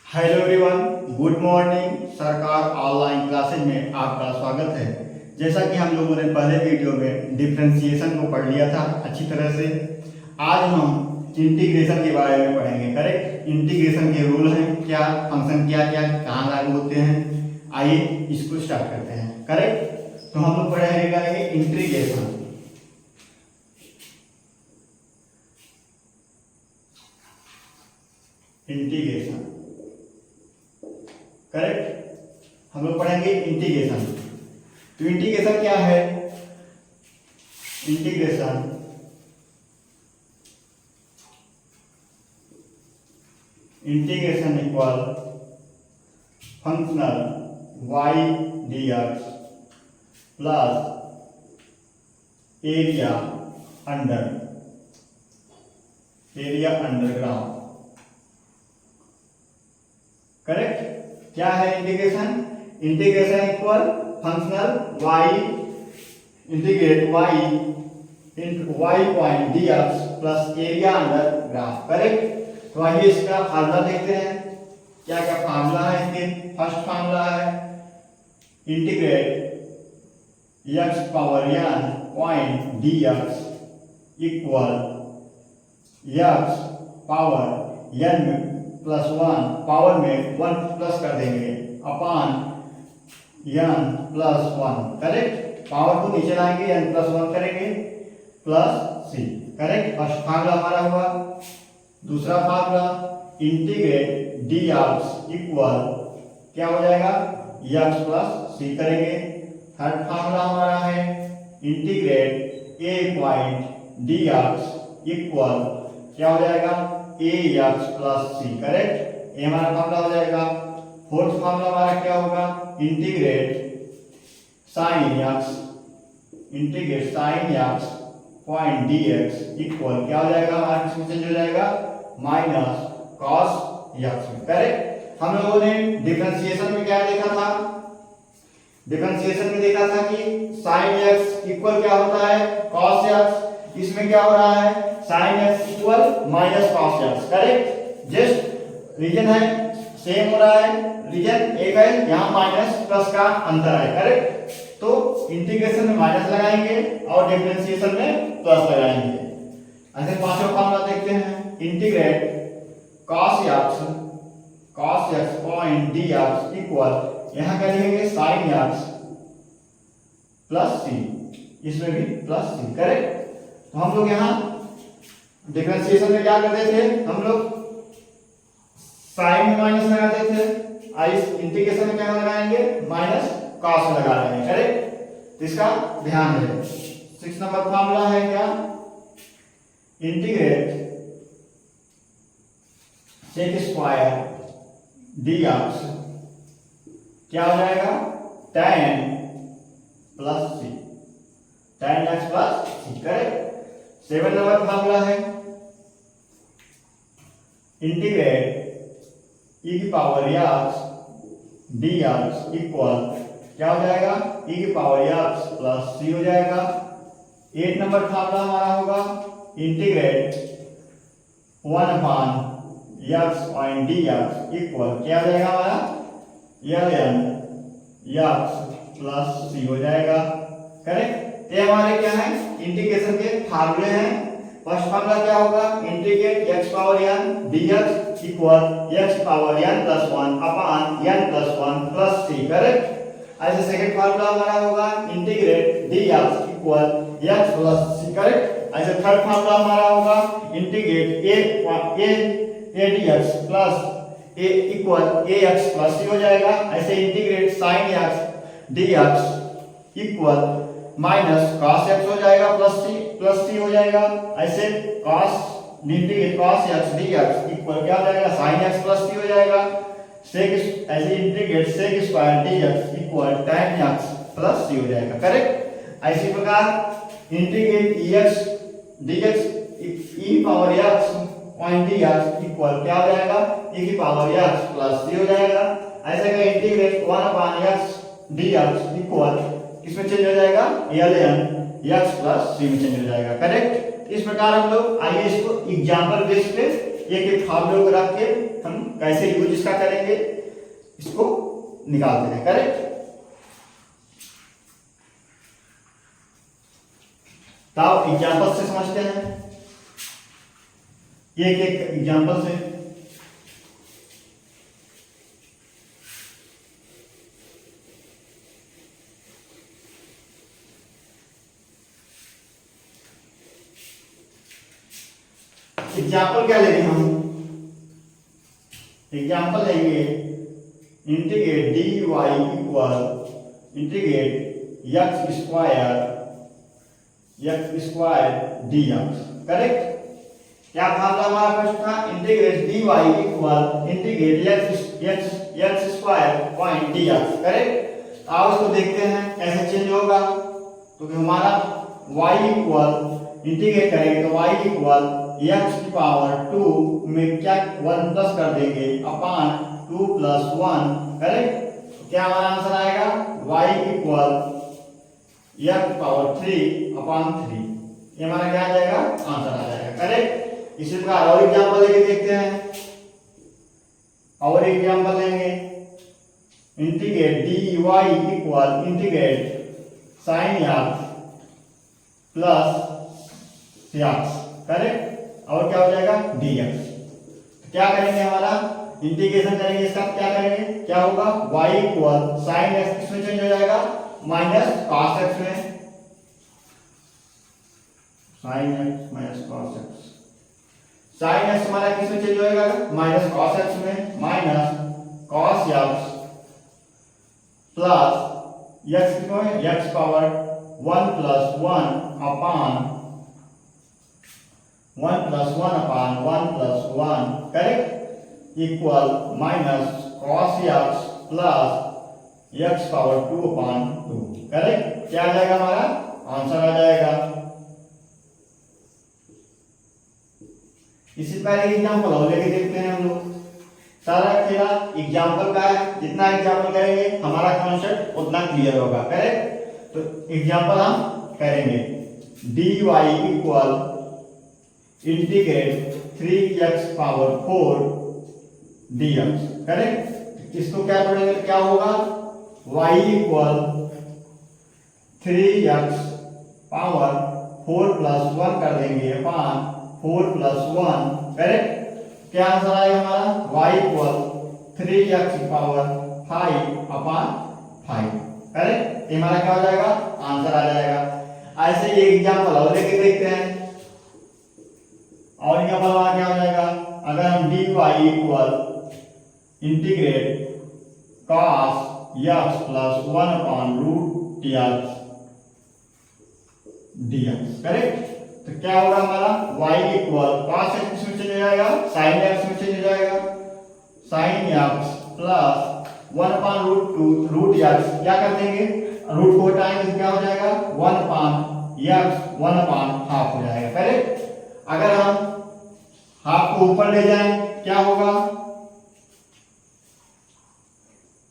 Hello everyone, good morning. सरकार online classes में आपका स्वागत है। जैसा कि हम लोगों ने पहले वीडियो में डिफरेंशिएशन को पढ़ लिया था अच्छी तरह से, आज हम इंटीग्रेशन के बारे में पढ़ेंगे। करेक्ट, इंटीग्रेशन के रूल हैं, क्या फंक्शन क्या क्या कहाँ लागू होते हैं। आइए इसको स्टार्ट करते हैं। करेक्ट, तो हम लोग पढ़ेंगे इंटीग्रेशन। इंटीग्रेशन करेक्ट, हम लोग पढ़ेंगे इंटीग्रेशन। तो इंटीग्रेशन क्या है? Integration equal functional y dx plus area under ground. Correct, क्या है integration? Integration equal functional y integrate y into y point dx plus area under graph. Correct, तो आइए इसका फार्मूला देखते हैं। क्या क्या फार्मूला है इसके? फर्स्ट फार्मूला है integrate x power n point dx equal x power n plus 1 power में 1 प्लस कर देंगे अपान n प्लस 1। करेक्ट, पावर को नीचे लाएंगे, n प्लस 1 करेंगे plus c। Correct, first formula हमारा हुआ। दूसरा फार्मूला इंटीग्रेट dx इक्वल क्या हो जाएगा? x प्लस c करेंगे। थर्ड फार्मूला हमारा है integrate a point dx equal क्या हो जाएगा? ax plus c। करेक्ट, ये हमारा फार्मूला हो जाएगा। फोर्थ फार्मूला हमारा क्या होगा? Integrate sine x point dx equal क्या हो जाएगा? हमारा किसमें चेंज हो जाएगा? Minus cos x। करेक्ट, हम लोगों ने डिफरेंशिएशन में क्या देखा था? डिफरेंशिएशन में देखा था कि साइन x इक्वल क्या होता है? Cos x। इसमें क्या हो रहा है? Sine x equal minus cos x। Correct, just reason है सेम हो रहा है, रीजन एक है, यहाँ माइनस प्लस का अंतर है। करेक्ट, तो इंटीग्रेशन में माइनस लगाएंगे और डिफरेंशिएशन में प्लस लगाएंगे। ऐसे पांचवा फार्मूला देखते हैं। Integrate cos x point dx equal यहाँ क्या लिखेंगे? साइन x प्लस c, इसमें भी प्लस c। करेक्ट, तो हम लोग यहाँ डिफरेंशिएशन में क्या करते थे? हम लोग साइन में माइनस लगाते थे। आई इंटीग्रेशन में क्या लगाएंगे? माइनस कॉस लगा रहे हैं। करेक्ट, तो इसका ध्यान रहे। 6 नंबर फार्मूला है क्या? इंटीग्रेट सेक स्क्वायर dx क्या हो जाएगा? tan plus c, tan x plus c। Correct, 7 number formula है इंटीग्रेट e की पावर x dx इक्वल क्या हो जाएगा? e की पावर x प्लस c हो जाएगा। 8 नंबर फार्मूला हमारा होगा इंटीग्रेट 1 अपान x पॉइंट dx इक्वल क्या हो जाएगा? हमारा ln x प्लस c हो जाएगा। करेक्ट, ये हमारे क्या है? इंटीग्रेशन के फार्मूले हैं। फर्स्ट फार्मूला क्या होगा? Integrate x power n dx equal x power n plus 1 upon n plus 1 plus c। Correct, ऐसे सेकंड फार्मूला हमारा होगा integrate dx equal x plus c। Correct, ऐसे थर्ड फार्मूला हमारा होगा integrate a dx plus a equal ax plus c हो जाएगा। ऐसे integrate sine x dx equal minus cos x हो जाएगा प्लस c हो जाएगा। ऐसे integrate cos x dx equal क्या हो जाएगा? साइन x प्लस c हो जाएगा। ऐसे integrate sec square dx equal tan x plus c हो जाएगा। करेक्ट, इसी प्रकार integrate ex dx e power x point dx equal क्या हो जाएगा? e की पावर x प्लस c हो जाएगा। ऐसे का इंटीग्रेट 1 अपान x dx इक्वल किसमें चेंज हो जाएगा? ln x प्लस c में चेंज हो जाएगा। करेक्ट, इस प्रकार हम लोग आइए इसको एग्जांपल बेस पे एक एक फॉर्मूले को रख के हम कैसे यूज इसका करेंगे इसको निकालते हैं। करेक्ट। तो एग्जांपल से समझते हैं, एक एक एग्जांपल से। एग्जाम्पल क्या लेंगे हम? एग्जाम्पल लेंगे integrate dy equal integrate x square dx। Correct. क्या फार्मूला हमारा फर्स्ट था? Integrate dy equal integrate x square point dx। Correct. आओ इसको देखते हैं कैसे चेंज होगा। तो हमारा y इक्वल इंटीग्रेट करेंगे तो y इक्वल x की पावर 2 में क्या 1 प्लस कर देंगे अपान 2 प्लस 1। करेक्ट। क्या हमारा आंसर आएगा? y इक्वल x पावर 3 अपान 3। ये हमारा क्या आ जाएगा? आंसर आ जाएगा। करेक्ट। इसी प्रकार और एग्जांपल लेके देखते हैं। और एग्जांपल लेंगे integrate dy equal integrate sin x plus x। Correct. और क्या हो जाएगा? dx। क्या करेंगे? हमारा इंटीग्रेशन करेंगे इसका, क्या करेंगे? क्या होगा? y इक्वल sin x किसमें चेंज हो जाएगा? माइनस cos x में। sin x minus cos x। sin x हमारा किसमें चेंज होएगा? माइनस cos x में। Minus cos x plus x किसमें? x पावर 1 प्लस 1 अपान 1 प्लस 1 अपान 1 plus 1। Correct. Equal minus cos x plus x power 2 अपान 2। Correct. क्या आ जाएगा? हमारा आंसर आ जाएगा। इसी तरह एग्जाम्पल और लेके देखते हैं हम लोग। सारा खेला एग्जाम्पल का है, जितना एग्जाम्पल करेंगे हमारा कॉन्सेप्ट उतना क्लियर होगा। करेक्ट। तो एग्जाम्पल हम करेंगे dy equal integrate 3x power 4 dx। Correct. इसको क्या करेंगे तो क्या होगा? y equal 3x power 4 plus 1 कर देंगे अपान 4 प्लस 1। करेक्ट। क्या आंसर आएगा हमारा? y इक्वल 3x पावर 5 अपान 5। करेक्ट। ये हमारा क्या हो जाएगा? आंसर आ जाएगा। ऐसे ये एग्जाम्पल और लेके देखते हैं। और क्या बलवा क्या हो जाएगा? अगर हम dy equal integrate cos x plus 1 upon root x dx। Correct. तो क्या होगा हमारा? y इक्वल cos x किसमें चेंज हो जाएगा? sin x में चेंज हो जाएगा। sin x plus 1 upon root x क्या कर देंगे? रूट को हटाएंगे तो क्या हो जाएगा? 1 अपॉन x 1 अपॉन हाफ हो जाएगा। करेक्ट। अगर हम हाफ को ऊपर ले जाएं क्या होगा?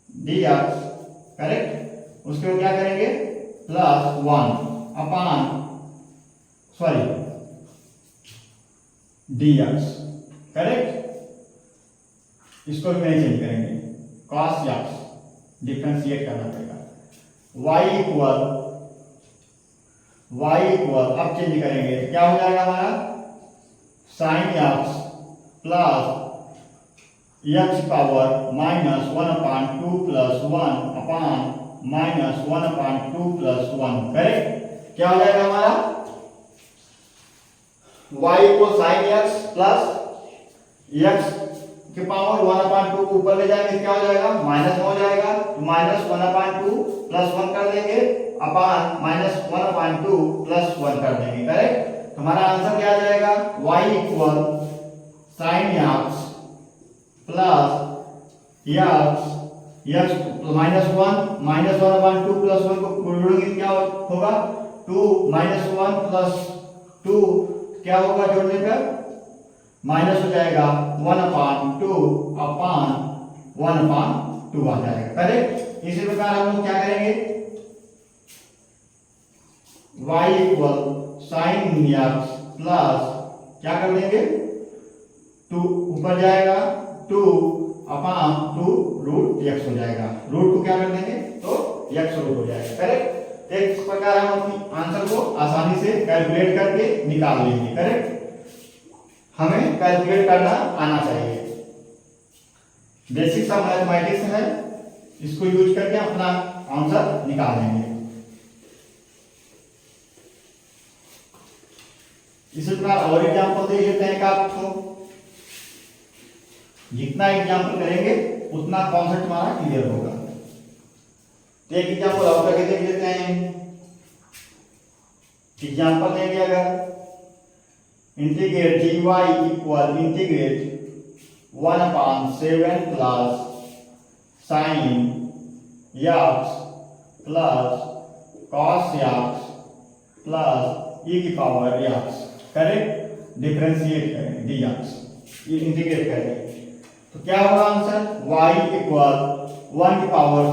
dx। करेक्ट। उसके बाद क्या करेंगे? प्लस 1 अपान सॉरी dx। करेक्ट। इसको भी नहीं चेंज करेंगे, cos x डिफरेंशिएट करना पड़ेगा। y इक्वल अब चेंज करेंगे तो क्या हो जाएगा हमारा? sin x plus x power minus 1 अपान 2 प्लस 1 अपान माइनस 1 अपान 2 प्लस 1। करेक्ट। क्या हो जाएगा हमारा? y equal sin x plus x के पावर 1 अपान 2 को ऊपर ले जाएंगे क्या हो जाएगा? माइनस हो जाएगा। तो माइनस 1 अपान 2 प्लस 1 कर देंगे अपान माइनस 1 अपान 2 प्लस 1 कर देंगे। करेक्ट। हमारा आंसर क्या आ जाएगा? y equal sin x plus x minus 1 अपान 2 प्लस 1 को जोड़ेंगे क्या होगा? 2 माइनस 1 प्लस 2 क्या होगा जोड़ने पर? माइनस हो जाएगा 1 अपान 2 अपान 1 अपान 2 आ जाएगा। करेक्ट। इसी प्रकार हम लोग क्या करेंगे? y equal sin x plus क्या कर देंगे? 2 ऊपर जाएगा 2 अपॉन 2 रूट x हो जाएगा। रूट को क्या कर देंगे तो x रूट हो जाएगा। करेक्ट। इस प्रकार हम अपनी आंसर को आसानी से कैलकुलेट करके निकाल लेंगे। करेक्ट। हमें कैलकुलेट करना आना चाहिए। बेसिक्स ऑफ मैथमेटिक्स है, इसको यूज करके अपना आंसर निकाल लेंगे। इसी प्रकार और एग्जाम्पल दे देते हैं आपको। जितना एग्जाम्पल करेंगे उतना कॉन्सेप्ट हमारा क्लियर होगा। एक एग्जाम्पल और करके देख लेते हैं। एग्जाम्पल देंगे अगर integrate dy equal integrate 1/7 plus sign x plus cos x plus e की पावर x। करेक्ट। डिफरेंशिएट करें dx, ये इंटीग्रेट करें तो क्या होगा आंसर y इक्वल 1 की पावर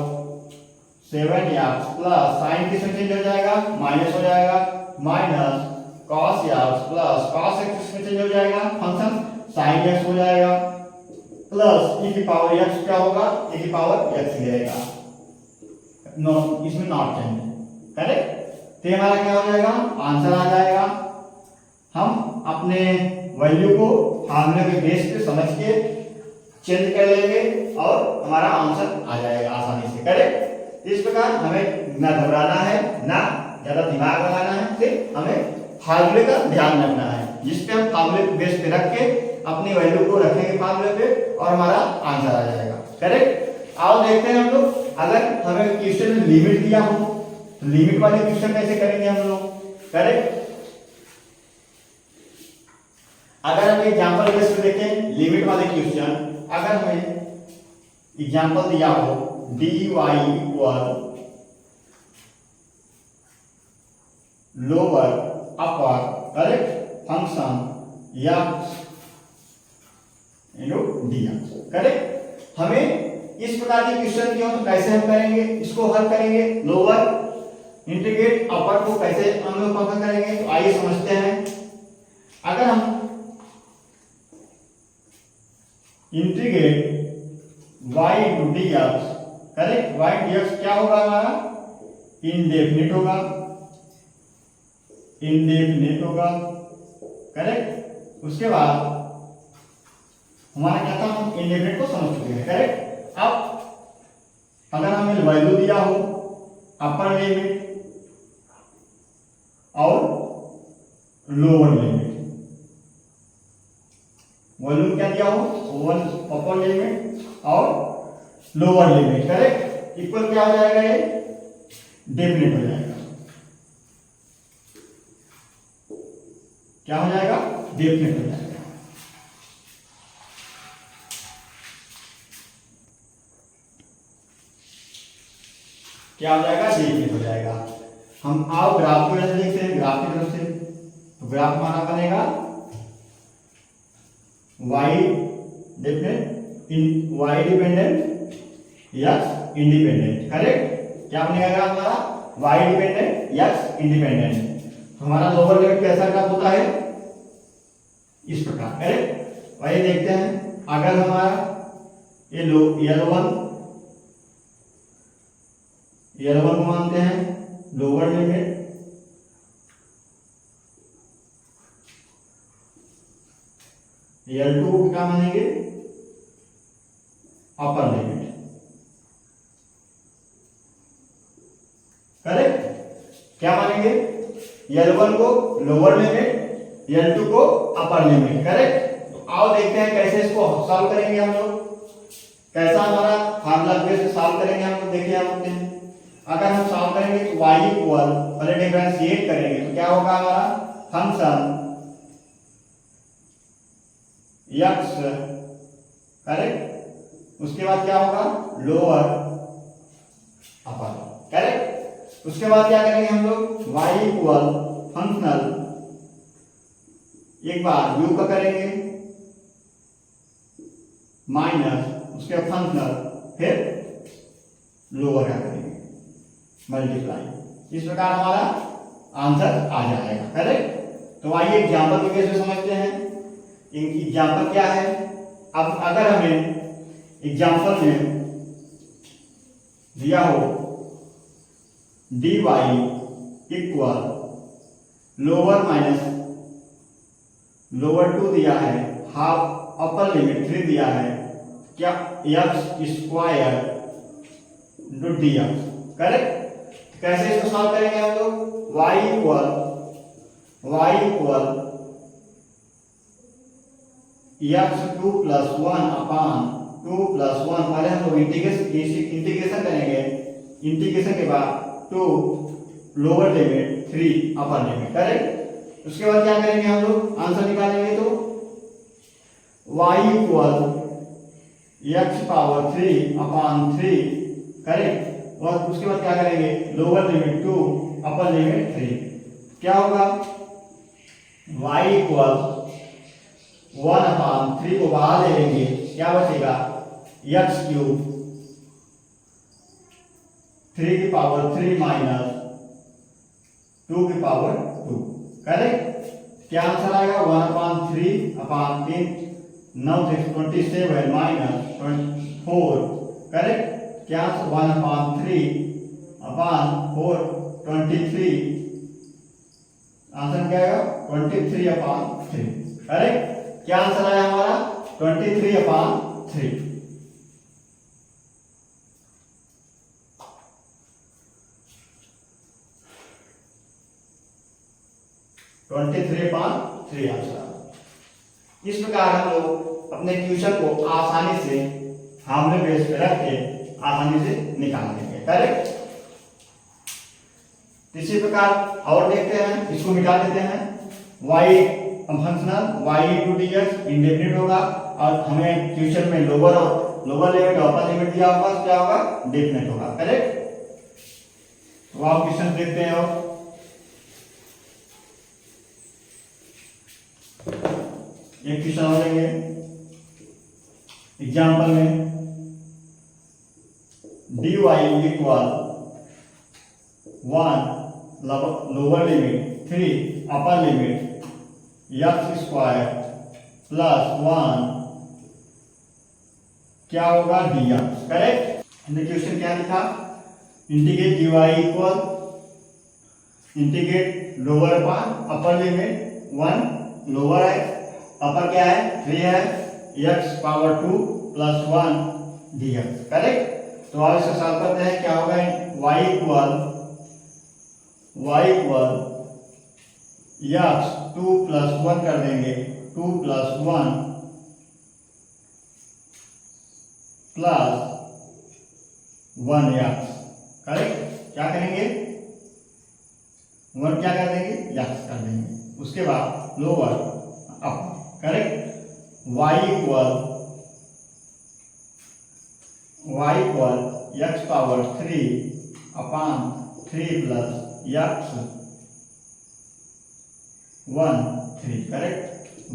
7x प्लस साइन किसमें चेंज हो जाएगा माइनस हो जाएगा minus cos x plus cos x किसमें चेंज हो जाएगा फंक्शन sin x हो जाएगा प्लस e की पावर x क्या होगा e की पावर x ही रहेगा। नो इसमें नॉट चेंज। करेक्ट। तो हमारा क्या हो जाएगा आंसर आ जाएगा। हम अपने वैल्यू को फार्मूले के बेस पे समझ के चेंज कर लेंगे और हमारा आंसर आ जाएगा आसानी से। करेक्ट। इस प्रकार हमें ना घबराना है ना ज्यादा दिमाग लगाना है, सिर्फ हमें फार्मूले का ध्यान रखना है, जिस पे हम फार्मूले के बेस पे रख के अपनी वैल्यू को रखेंगे फार्मूले पे और हमारा आंसर आ जाएगा। करेक्ट। आओ देखते हैं हम लोग, अगर हमें क्वेश्चन में लिमिट दिया हो तो लिमिट वाले क्वेश्चन कैसे करेंगे हम लोग। करेक्ट। अगर हम एग्जांपल बेस पे देखें लिमिट वाले क्वेश्चन, अगर हमें एग्जांपल दिया हो dy equal lower upper correct function x into dx। Correct. हमें इस प्रकार के क्वेश्चन दिए हो तो कैसे हम करेंगे, इसको हल करेंगे। लोअर इंटीग्रेट अपर को कैसे हम लोग हल करेंगे तो आइए समझते हैं। अगर हम integrate y into dx, correct, y dx क्या होगा हमारा इनडेफिनिट होगा, इनडेफिनिट होगा। करेक्ट। उसके बाद हमारा क्या था, हम इनडेफिनिट को समझ चुके हैं। करेक्ट। अब अगर हमें वैल्यू दिया हो अपर लिमिट और लोअर लिमिट, वॉल्यूम क्या दिया हो वन अपर लिमिट और लोअर लिमिट। करेक्ट। इक्वल क्या हो जाएगा ये डेफिनेट हो जाएगा। क्या हो जाएगा डेफिनेट हो जाएगा। क्या हो जाएगा डेफिनेट हो जाएगा। हम आओ ग्राफ की वजह से देखते हैं, ग्राफ की तरफ से। तो ग्राफ हमारा बनेगा y डेफिनेट इन y dependent x independent. Correct. क्या बनेगा ग्राफ हमारा y डिपेंडेंट x इंडिपेंडेंट। तो हमारा लोअर लिमिट कैसा ग्राफ होता है इस प्रकार। करेक्ट। वही देखते हैं, अगर हमारा ये L1 को मानते हैं लोअर लिमिट, L2 को क्या मानेंगे अपर लिमिट। करेक्ट। क्या मानेंगे L1 को लोअर लिमिट, L2 को अपर लिमिट। करेक्ट। तो आओ देखते हैं कैसे इसको सॉल्व करेंगे हम लोग, कैसा हमारा फार्मूला बेस से सॉल्व करेंगे हम लोग। देखिए आप अपने, अगर हम सॉल्व करेंगे तो y इक्वल पहले डिफरेंशिएट करेंगे तो क्या होगा हमारा फंक्शन x। करेक्ट। उसके बाद क्या होगा लोअर अपर। करेक्ट। उसके बाद क्या करेंगे हम लोग y इक्वल फंक्शनल, एक बार u का करेंगे माइनस उसके फंक्शनल, फिर लोअर का करेंगे मल्टीप्लाई। इस प्रकार हमारा आंसर आ जाएगा। करेक्ट। तो आइए एग्जांपल के बेस पे समझते हैं। एग्जाम्पल क्या है, अब अगर हमें एग्जाम्पल में दिया हो dy equal lower minus lower 2 दिया है, हाफ अपर लिमिट 3 दिया है, क्या x square into D x, correct. कैसे इसको सॉल्व करेंगे हम लोग, y इक्वल x2 प्लस 1 अपान 2 प्लस 1, पहले हम लोग इंटीग्रेशन करेंगे, इंटीग्रेशन के बाद 2 lower limit 3 upper limit, correct. उसके बाद क्या करेंगे हम लोग, आंसर निकालेंगे तो y इक्वल x पावर 3 अपान 3, करेक्ट। और उसके बाद क्या करेंगे, लोअर लिमिट 2 अपर लिमिट 3, क्या होगा y इक्वल 1 अपान 3 को बाहर ले लेंगे, क्या बचेगा x क्यूब 3 की पावर 3 माइनस 2 की पावर 2, करेक्ट। क्या आंसर आएगा 1 अपान 3 अपान 3, 9 6 27 माइनस 4, करेक्ट। क्या आंसर 1 अपान 3 अपान 4 23, आंसर क्या आएगा 23 अपान 3, करेक्ट। क्या आंसर आया हमारा 23 अपान 3। आंसर। इस प्रकार हम लोग अपने क्वेश्चन को आसानी से हार्मोनी बेस पे रख के आसानी से निकाल देंगे, करेक्ट। इसी प्रकार और देखते हैं, इसको मिटा देते हैं, y functional y into D x indefinite होगा, और हमें क्वेश्चन में लोअर लिमिट और अपर लिमिट दिया होगा, क्या होगा डेफिनेट होगा, करेक्ट। तो आप क्वेश्चन देखते हैं और एक क्वेश्चन हो लेंगे एग्जाम्पल में dy equal 1 lower limit 3 upper limit x square plus 1, क्या होगा dx, करेक्ट। हमने क्वेश्चन क्या लिखा, integrate dy equal integrate lower पान अपर लिमिट 1 लोअर है, अपर क्या है 3 है, x power 2 plus 1 dx, correct. तो अब इसका सॉल्व करते हैं, क्या होगा y इक्वल x 2 प्लस 1 कर देंगे, 2 प्लस 1 प्लस 1x, करेक्ट। क्या करेंगे 1 क्या कर देंगे x कर देंगे, उसके बाद lower upper, correct. y equal x power 3 अपान 3 plus x 1 3, correct.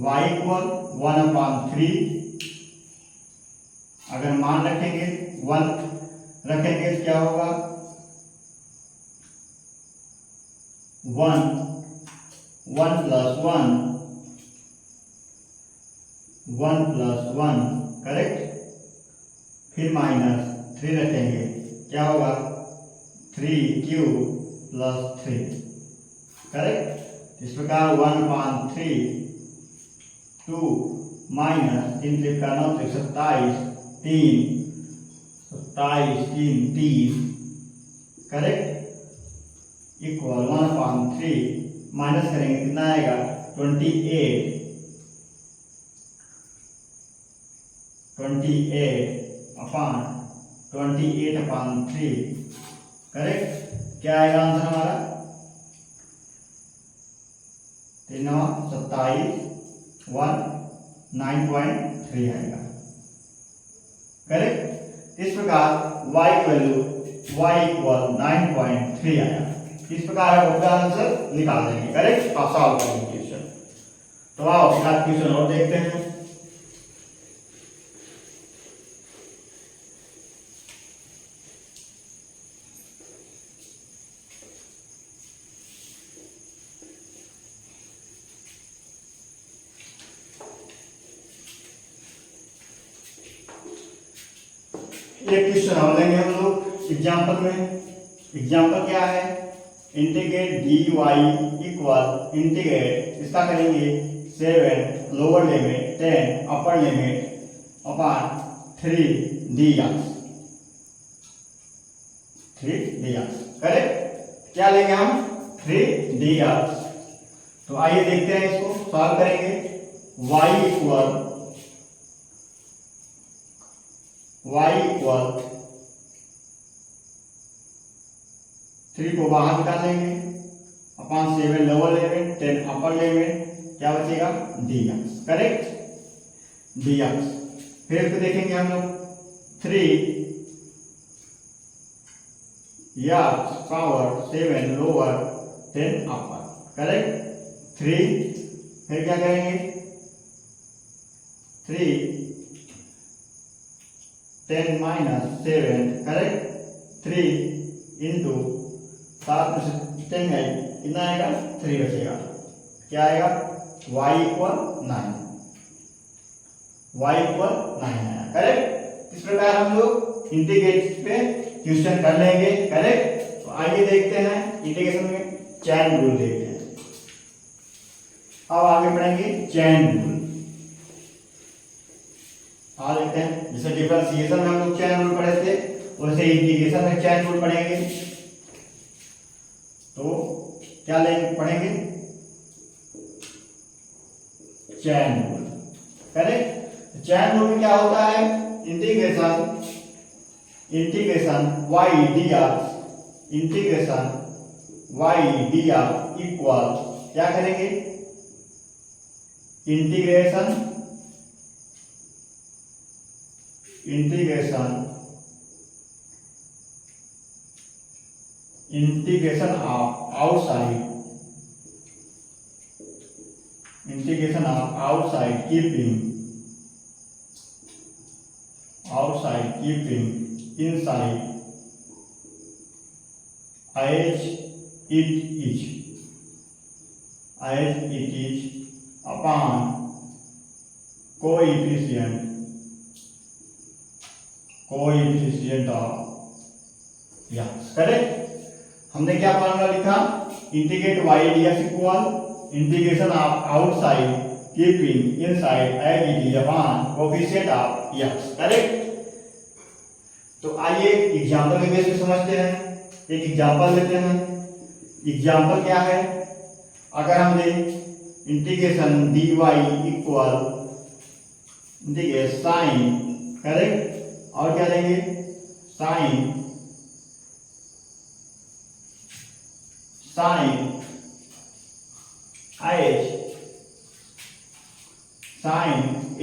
y equal 1 अपान 3, अगर मान रखेंगे 1 रखेंगे तो क्या होगा 1 प्लस 1, करेक्ट। फिर माइनस 3 रखेंगे, क्या होगा 3 क्यूब प्लस 3, करेक्ट। इस प्रकार 1 अपान 3 2 माइनस 3 3 का 9 27 3 30, करेक्ट, इक्वल 1 अपान 3 माइनस करेंगे कितना आएगा 28 अपान 3, करेक्ट। क्या आएगा आंसर हमारा 3 27 1 9.3 आएगा, करेक्ट। इस प्रकार y वैल्यू y इक्वल 9.3 आया। इस प्रकार हम अपना आंसर निकाल देंगे, करेक्ट, और सॉल्व करेंगे क्वेश्चन। तो आओ एक आध क्वेश्चन और देखते हैं। एक क्वेश्चन और लेंगे हम लोग एग्जाम्पल में। एग्जाम्पल क्या है, इंटीग्रेट dy इक्वल इंटीग्रेट इसका करेंगे 7 lower limit 10 upper limit upon 3 dx correct. क्या लेंगे हम 3 dx। तो आइए देखते हैं, इसको सॉल्व करेंगे। y इक्वल 3 को बाहर निकाल लेंगे upon 7 lower limit 10 upper limit, क्या बचेगा dx करेक्ट dx। फिर इसको देखेंगे हम लोग 3 x पावर 7 लोअर 10 अपर करेक्ट 3। फिर क्या करेंगे 3 10 माइनस 7 करेक्ट 3 इंटू 7 में से 10 है कितना आएगा 3 बचेगा, क्या आएगा y इक्वल 9 आया करेक्ट। इस प्रकार हम लोग इंटीग्रेट पे क्वेश्चन कर लेंगे करेक्ट। तो आइए देखते हैं इंटीग्रेशन में चैन रूल देखते हैं। अब आगे पढ़ेंगे चैन रूल। आ देखते हैं, जैसे डिफरेंशिएशन में हम लोग चैन रूल पढ़े थे वैसे इंटीग्रेशन में चैन रूल पढ़ेंगे। तो क्या लेंगे पढ़ेंगे chain rule correct. Chain rule में क्या होता है, इंटीग्रेशन y dx इक्वल क्या करेंगे integration of outside keeping inside as it is upon coefficient of x correct. हमने क्या फॉर्मूला लिखा, integrate y dx equal integration of outside keeping inside as it is upon coefficient of x correct. तो आइए example के base पे समझते हैं। एक एग्जांपल लेते हैं। एग्जांपल क्या है, अगर हम दें integration dy equal integrate sine correct और क्या लेंगे sine a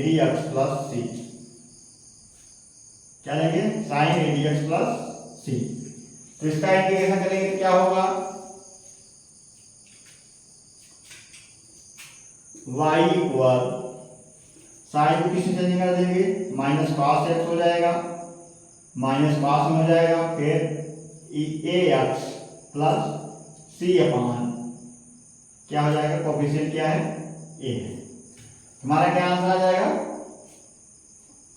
dx plus c, क्या लेंगे sine a dx plus c। तो इसका इंटीग्रेशन करेंगे तो क्या होगा y इक्वल साइन को किसी चेंज कर देंगे माइनस कॉस x हो जाएगा, माइनस कॉस में हो जाएगा, फिर ax प्लस c अपॉन क्या हो जाएगा कोएफिशिएंट क्या है a है। हमारा क्या आंसर आ जाएगा,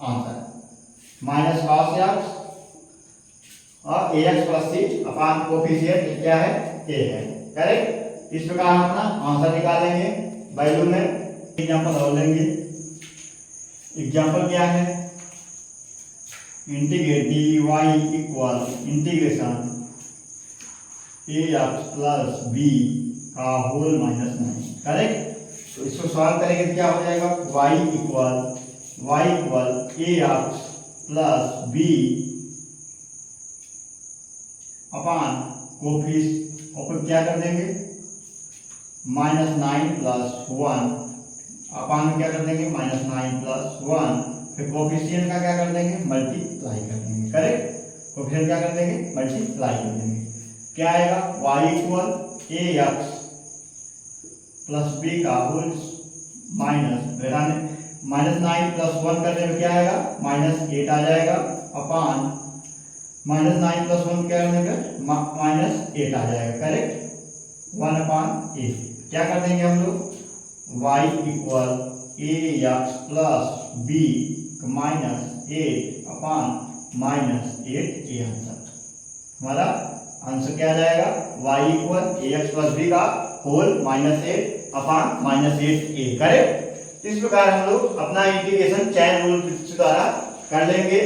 आंसर माइनस कॉस x और ax plus c upon coefficient क्या है a है करेक्ट। इस प्रकार हम अपना आंसर निकालेंगे वैल्यू में। एग्जांपल और लेंगे। एग्जांपल क्या है, integrate dy equal integration ax plus b का होल माइनस 9 करेक्ट। तो इसको सॉल्व करेंगे तो क्या हो जाएगा y equal ax plus b upon coefficient क्या कर देंगे माइनस 9 प्लस 1 अपॉन में क्या कर देंगे माइनस 9 प्लस 1, फिर कोएफिशिएंट का क्या कर देंगे मल्टीप्लाई कर देंगे करेक्ट। कोएफिशिएंट क्या कर देंगे मल्टीप्लाई कर देंगे, क्या आएगा y equal ax plus b का होल माइनस 9 प्लस 1 करने में क्या आएगा माइनस 8 आ जाएगा अपॉन माइनस 9 प्लस 1 क्या करने में माइनस 8 आ जाएगा करेक्ट 1 अपॉन 8। क्या कर देंगे हम लोग y equal ax plus b minus 8 upon minus 8 ये आंसर हमारा आंसर क्या आ जाएगा y equal ax plus b का whole minus 8 upon minus 8 a। Correct. इस प्रकार हम लोग अपना इंटीग्रेशन चैन रूल द्वारा कर लेंगे।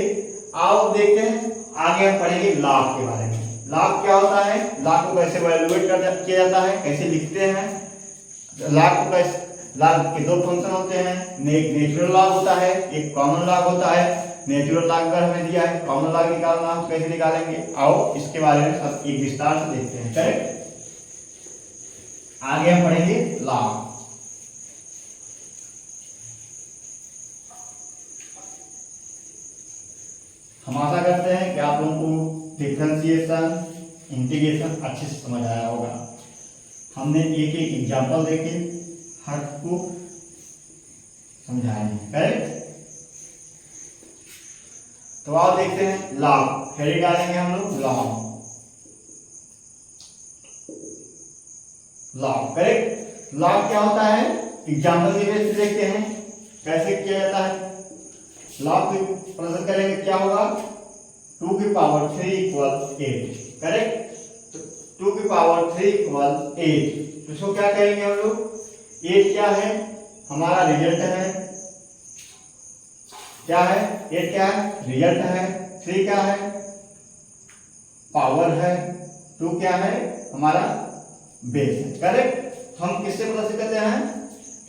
आओ देखते हैं आगे हम पढ़ेंगे लॉग के बारे में। लॉग क्या होता है, लॉग को कैसे वैल्यूएट किया जाता है, कैसे लिखते हैं। लॉग को कैसे, लॉग के दो फंक्शन होते हैं, एक नेचुरल लॉग होता है, एक कॉमन लॉग होता है। नेचुरल लॉग अगर हमें दिया है, कॉमन लॉग निकालना हम कैसे निकालेंगे, आओ इसके बारे में सब एक विस्तार से देखते हैं। करेक्ट। आगे हम पढ़ेंगे लॉग। हम आशा करते हैं कि आप लोगों को डिफरेंशिएशन, इंटीग्रेशन अच्छे से समझ आया होगा। हमने एक एक एग्जांपल देके हर को समझाए हैं। करेक्ट। तो आप देखते हैं लॉग, हेडिंग डालेंगे हम लोग लॉग। लॉग। करेक्ट। लॉग क्या होता है, एग्जांपल की बेस पे देखते हैं कैसे किया जाता है। लॉग को प्रेजेंट करेंगे, क्या होगा 2 की पावर 3 इक्वल 8। करेक्ट। 2 की पावर 3 इक्वल 8, तो इसको क्या करेंगे हम लोग, 8 क्या है हमारा रिजल्ट है, क्या है 8 क्या है रिजल्ट है, 3 क्या है पावर है, 2 क्या है हमारा बेस है। करेक्ट। हम किससे प्लस करते हैं,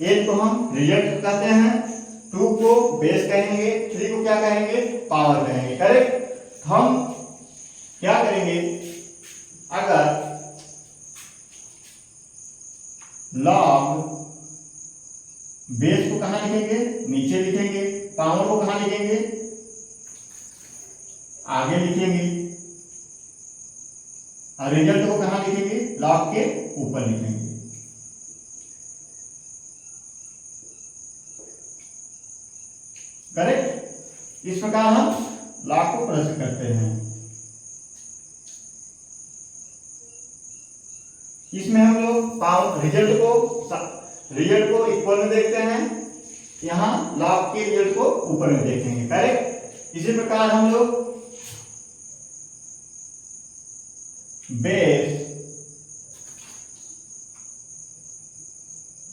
8 को हम रिजल्ट कहते हैं, 2 को बेस कहेंगे, 3 को क्या कहेंगे पावर कहेंगे। करेक्ट। हम क्या करेंगे, अगर लॉग बेस को कहां लिखेंगे, नीचे लिखेंगे, पावर को कहां लिखेंगे, आगे लिखेंगे, और रिजल्ट को कहां लिखेंगे, लॉग के ऊपर लिखेंगे। करेक्ट। इस प्रकार हम लॉग को प्रदर्शित करते हैं। इसमें हम लोग पावर रिजल्ट को इक्वल में देखते हैं, यहां लॉग के रिजल्ट को ऊपर में देखेंगे। करेक्ट। इसी प्रकार हम लोग बेस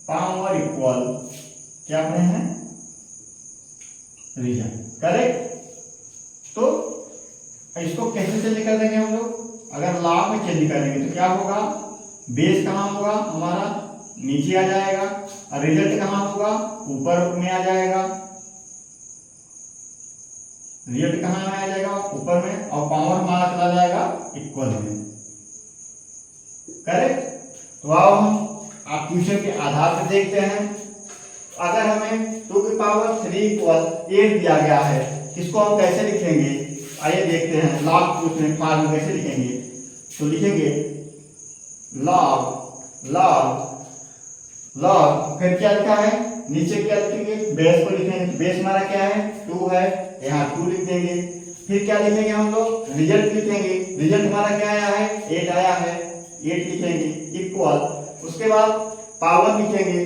पावर इक्वल क्या पढ़े हैं रिजल्ट। करेक्ट। तो इसको कैसे चेंज कर देंगे हम लोग, अगर लॉग में चेंज करेंगे तो क्या होगा, बेस कहां होगा हमारा नीचे आ जाएगा, और रिजल्ट कहां होगा ऊपर में आ जाएगा। रिजल्ट कहां में आ जाएगा ऊपर में, और पावर हमारा चला जाएगा इक्वल में। करेक्ट। तो अब हम आप क्वेश्चन के आधार पर देखते हैं। अगर हमें 2 की पावर 3 इक्वल 8 दिया गया है, इसको हम कैसे लिखेंगे, आइए देखते हैं। लॉग फॉर्म कैसे लिखेंगे, तो लिखेंगे लॉग लॉग लॉग, फिर क्या लिखा है नीचे क्या लिखेंगे, बेस को लिखेंगे, बेस हमारा क्या है 2 है, यहाँ 2 लिख देंगे। फिर क्या लिखेंगे हम लोग, रिजल्ट लिखेंगे, रिजल्ट हमारा क्या आया है 8 आया है, 8 लिखेंगे इक्वल, उसके बाद पावर लिखेंगे,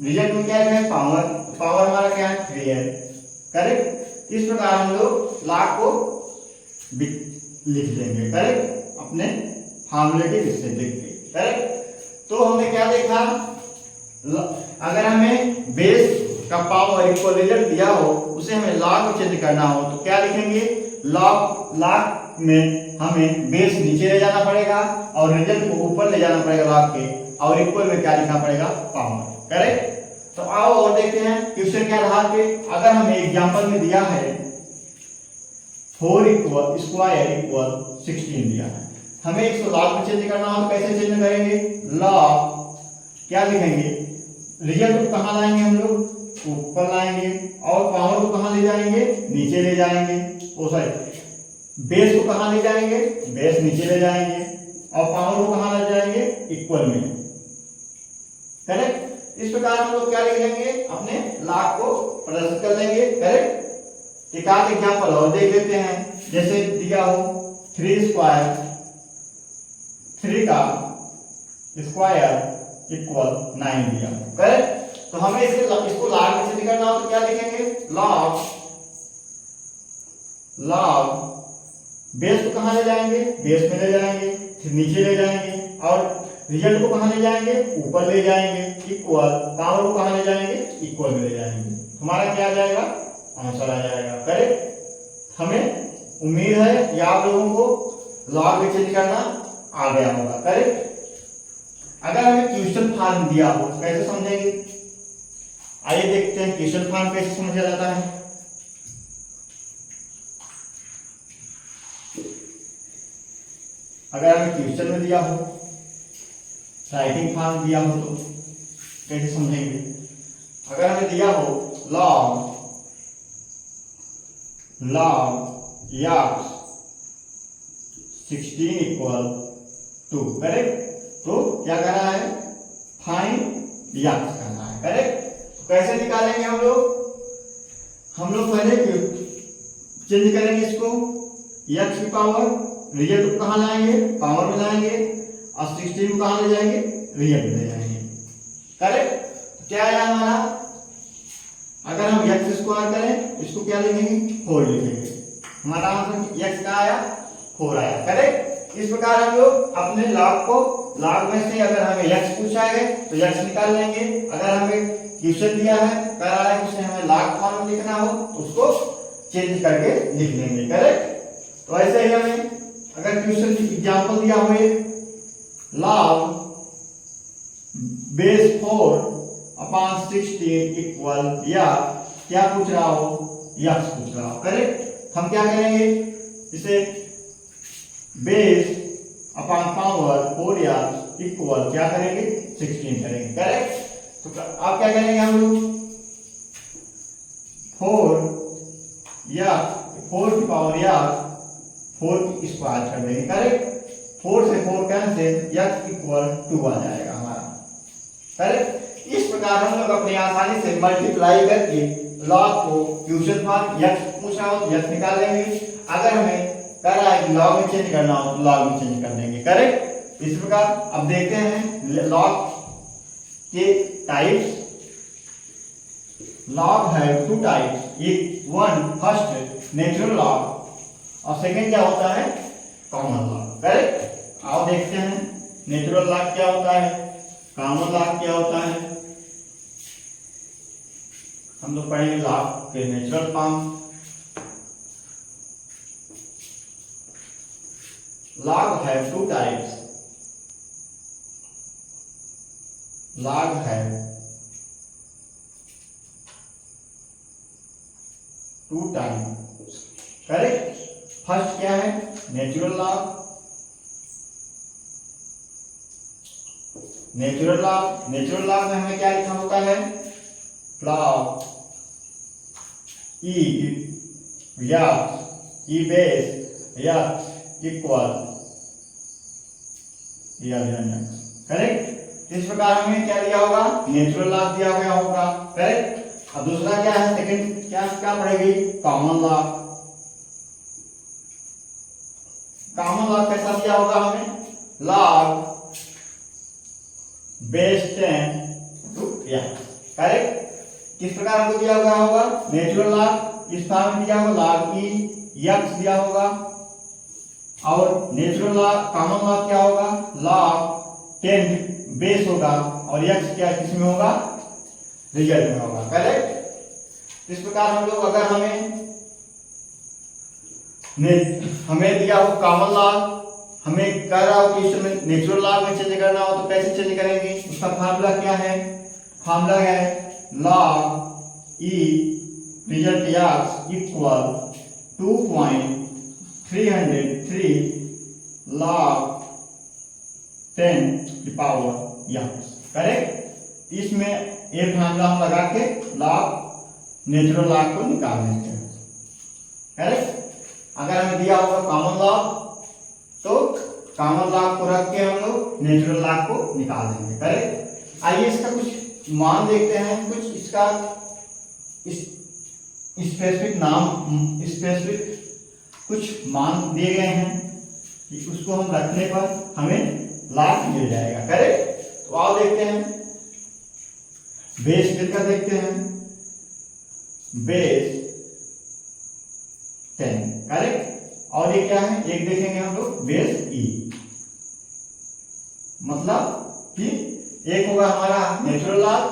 रिजल्ट में क्या है पावर, पावर हमारा क्या है 3 है। करेक्ट। इस प्रकार हम लोग लॉग को लिख देंगे। करेक्ट। अपने फार्मूले के हिस्से लिख के। करेक्ट। तो हमने क्या देखा, अगर हमें बेस का पावर इक्वल रिजल्ट दिया हो, उसे हमें लॉग में चेंज करना हो तो क्या लिखेंगे, लॉग में हमें बेस नीचे ले जाना पड़ेगा और रिजल्ट को ऊपर ले जाना पड़ेगा लॉग के, और इक्वल में क्या लिखना पड़ेगा पावर। करेक्ट। तो आओ और देखते हैं क्वेश्चन के आधार पे। अगर हमें एग्जांपल में दिया है 4 इक्वल स्क्वायर इक्वल 16 दिया है, हमें इसको लॉग में चेंज करना हो तो कैसे चेंज करेंगे, लॉग क्या लिखेंगे, रिजल्ट को कहां लाएंगे हम लोग ऊपर लाएंगे, और पावर को कहां ले जाएंगे नीचे ले जाएंगे, ओ सॉरी बेस को कहां ले जाएंगे, बेस नीचे ले जाएंगे, और पावर को कहां ले जाएंगे इक्वल में। करेक्ट। इस प्रकार हम लोग क्या लिख लेंगे, अपने लॉग को प्रदर्शित कर लेंगे। करेक्ट। एक आध एग्जांपल और देख लेते हैं, जैसे दिया हो 3 स्क्वायर 3 का स्क्वायर इक्वल 9 दिया। करेक्ट। तो हमें इसको लॉग में चेंज करना हो तो क्या लिखेंगे, लॉग बेस को कहां ले जाएंगे, बेस में ले जाएंगे, फिर नीचे ले जाएंगे, और रिजल्ट को कहां ले जाएंगे, ऊपर ले जाएंगे, इक्वल पावर को कहां ले जाएंगे, इक्वल में ले जाएंगे। हमारा क्या आ जाएगा, आंसर आ जाएगा। करेक्ट। हमें उम्मीद है कि आप लोगों को लॉग में चेंज करना आ गया होगा। करेक्ट। अगर हमें क्वेश्चन फॉर्म दिया हो कैसे समझेंगे, आइए देखते हैं क्वेश्चन फॉर्म कैसे समझा जाता है। अगर हमें क्वेश्चन में दिया हो, राइटिंग फॉर्म दिया हो तो कैसे समझेंगे। अगर हमें दिया हो log x 16 equal to, correct. तो क्या करना है, फाइंड x करना है। करेक्ट। तो कैसे निकालेंगे हम लोग पहले चेंज करेंगे इसको, x की पावर, रिजल्ट को कहां लाएंगे, पावर में लाएंगे, और 16 को कहां ले जाएंगे, रिजल्ट में ले जाएंगे। करेक्ट। क्या आया हमारा, अगर हम x स्क्वायर करें इसको क्या लिखेंगे, 4 लिखेंगे। हमारा आंसर x का आया 4 आया। करेक्ट। इस प्रकार हम लोग अपने लॉग में से अगर हमें x पूछा है तो x निकाल लेंगे। अगर हमें क्वेश्चन दिया है, कह रहा है उसमें हमें लॉग फॉर्म में लिखना हो तो उसको चेंज करके लिख लेंगे। करेक्ट। तो ऐसे ही हमें अगर क्वेश्चन एग्जांपल दिया हुए log बेस 4/16 इक्वल, या क्या पूछ रहा हो, x पूछ रहा हो। करेक्ट। हम क्या करेंगे, इसे base upon power 4x equal क्या करेंगे, 16 करेंगे। करेक्ट। तो आप क्या करेंगे, हम लोग 4 की पावर x 4 की स्क्वायर कर देंगे। करेक्ट। 4 से 4 कैंसिल, x इक्वल 2 आ जाएगा हमारा। करेक्ट। इस प्रकार हम लोग अपनी आसानी से मल्टीप्लाई करके लॉग को क्वेश्चन फॉर्म x पूछा हो तो x निकाल लेंगे। अगर हमें कह रहा है कि लॉग में चेंज करना हो तो लॉग में चेंज कर देंगे। करेक्ट। इस प्रकार अब देखते हैं लॉग के टाइप्स। लॉग है 2 टाइप्स, एक फर्स्ट नेचुरल लॉग और सेकंड क्या होता है, कॉमन लॉग। करेक्ट। आओ देखते हैं नेचुरल लॉग क्या होता है, कॉमन लॉग क्या होता है। हम लोग पढ़ेंगे लॉग के नेचुरल फॉर्म। लॉग है 2 टाइप्स, लॉग है 2 टाइप्स। करेक्ट। फर्स्ट क्या है, नेचुरल लॉग। नेचुरल लॉग में हमें क्या लिखा होता है, लॉग ई बेस इक्वल करेक्ट। इस प्रकार हमें क्या दिया होगा, नेचुरल लॉग दिया गया होगा। करेक्ट। अब दूसरा क्या है, सेकंड क्या पड़ेगी, कॉमन लॉग। कॉमन लॉग कैसा दिया होगा हमें, log base 10 to x। Correct. किस प्रकार हमको दिया होगा, नेचुरल लॉग इस फॉर्म में दिया होगा, लॉग ई x दिया होगा, और नेचुरल लॉग कॉमन लॉग क्या होगा, लॉग 10 बेस होगा और x क्या किस में होगा, रिजल्ट में होगा। करेक्ट। इस प्रकार हम लोग अगर हमें दिया हो कॉमन लॉग, हमें कह रहा हो कि इसमें नेचुरल लॉग में चेंज करना हो तो कैसे चेंज करेंगे, उसका फार्मूला क्या है, फार्मूला है लॉग ई रिजल्ट x इक्वल 2.303 log 10 की पावर x। करेक्ट। इसमें एक फार्मूला हम लगा के लॉग नेचुरल लॉग को निकाल लेते हैं। करेक्ट। अगर हमें दिया होगा कॉमन लॉग तो कॉमन लॉग को रख के हम लोग नेचुरल लॉग को निकाल देंगे। करेक्ट। आइए इसका कुछ मान देखते हैं, कुछ इसका स्पेसिफिक कुछ मान दिए गए हैं कि उसको हम रखने पर हमें लॉग मिल जाएगा। करेक्ट। तो आओ देखते हैं बेस कितना देखते हैं, बेस 10, करेक्ट। और ये क्या है, एक देखेंगे हम लोग बेस ई, मतलब कि एक होगा हमारा नेचुरल लॉग,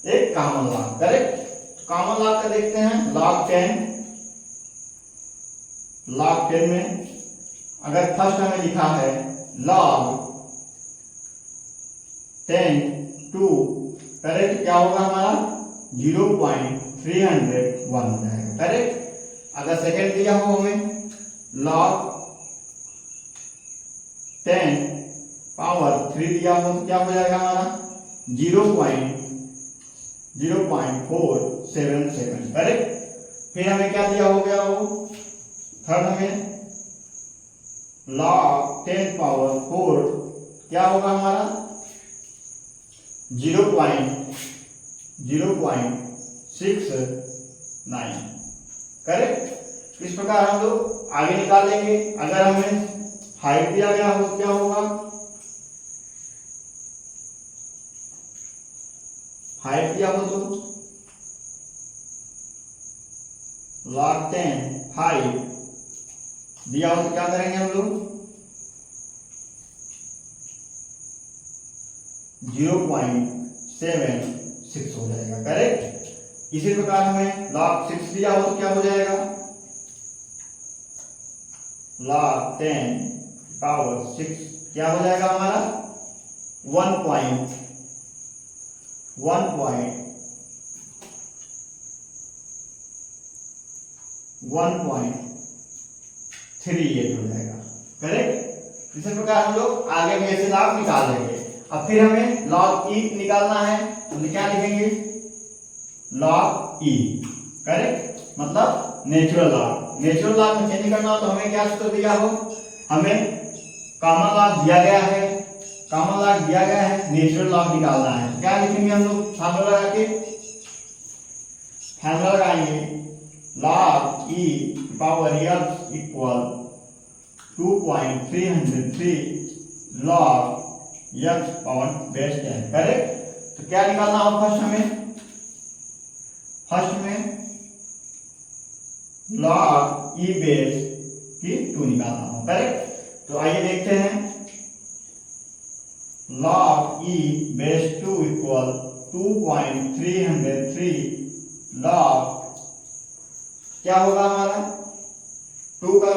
एक common log, correct. Common log का देखते हैं, लॉग 10, लॉग 10 में अगर फर्स्ट हमें लिखा है लॉग 10 टू, करेक्ट, क्या होगा हमारा 0.301 हो जाएगा, करेक्ट। अगर सेकेंड दिया हो हमें लॉग 10 पावर 3 दिया हो तो क्या हो जाएगा हमारा 0.477, करेक्ट। फिर हमें क्या दिया हो गया वो थर्ड हमें लॉग 10 पावर 4 क्या होगा हमारा 0.069, करेक्ट। इस प्रकार हम लोग आगे निकाल लेंगे। अगर हमें 5 दिया गया हो क्या होगा 5 दिया हो तो log 10 5 दिया हो तो क्या करेंगे हम लोग 0.76 हो जाएगा, करेक्ट। इसी प्रकार हमें log 6 दिया हो तो क्या हो जाएगा log 10 पावर 6 क्या हो जाएगा हमारा 1.38 हो जाएगा, करेक्ट। इसी प्रकार हम लोग आगे में ऐसे लॉग निकाल लेंगे। अब फिर हमें log e निकालना है तो क्या लिखेंगे log e, करेक्ट, मतलब नेचुरल लॉग। नेचुरल लॉग में चेंज करना हो तो हमें क्या सूत्र दिया हो, हमें कॉमन लॉग दिया गया है, कॉमन लॉग दिया गया है, नेचुरल लॉग निकालना है। क्या लिखेंगे हम लोग फार्मूला लगा के, फार्मूला लगाएंगे log e power f equal 2.303 log x power base 10, correct. तो क्या निकालना हो फर्स्ट में log e बेस की 2 निकालना हो, करेक्ट। तो आइए देखते हैं log e base 2 equal 2.303 log क्या होगा हमारा 2 का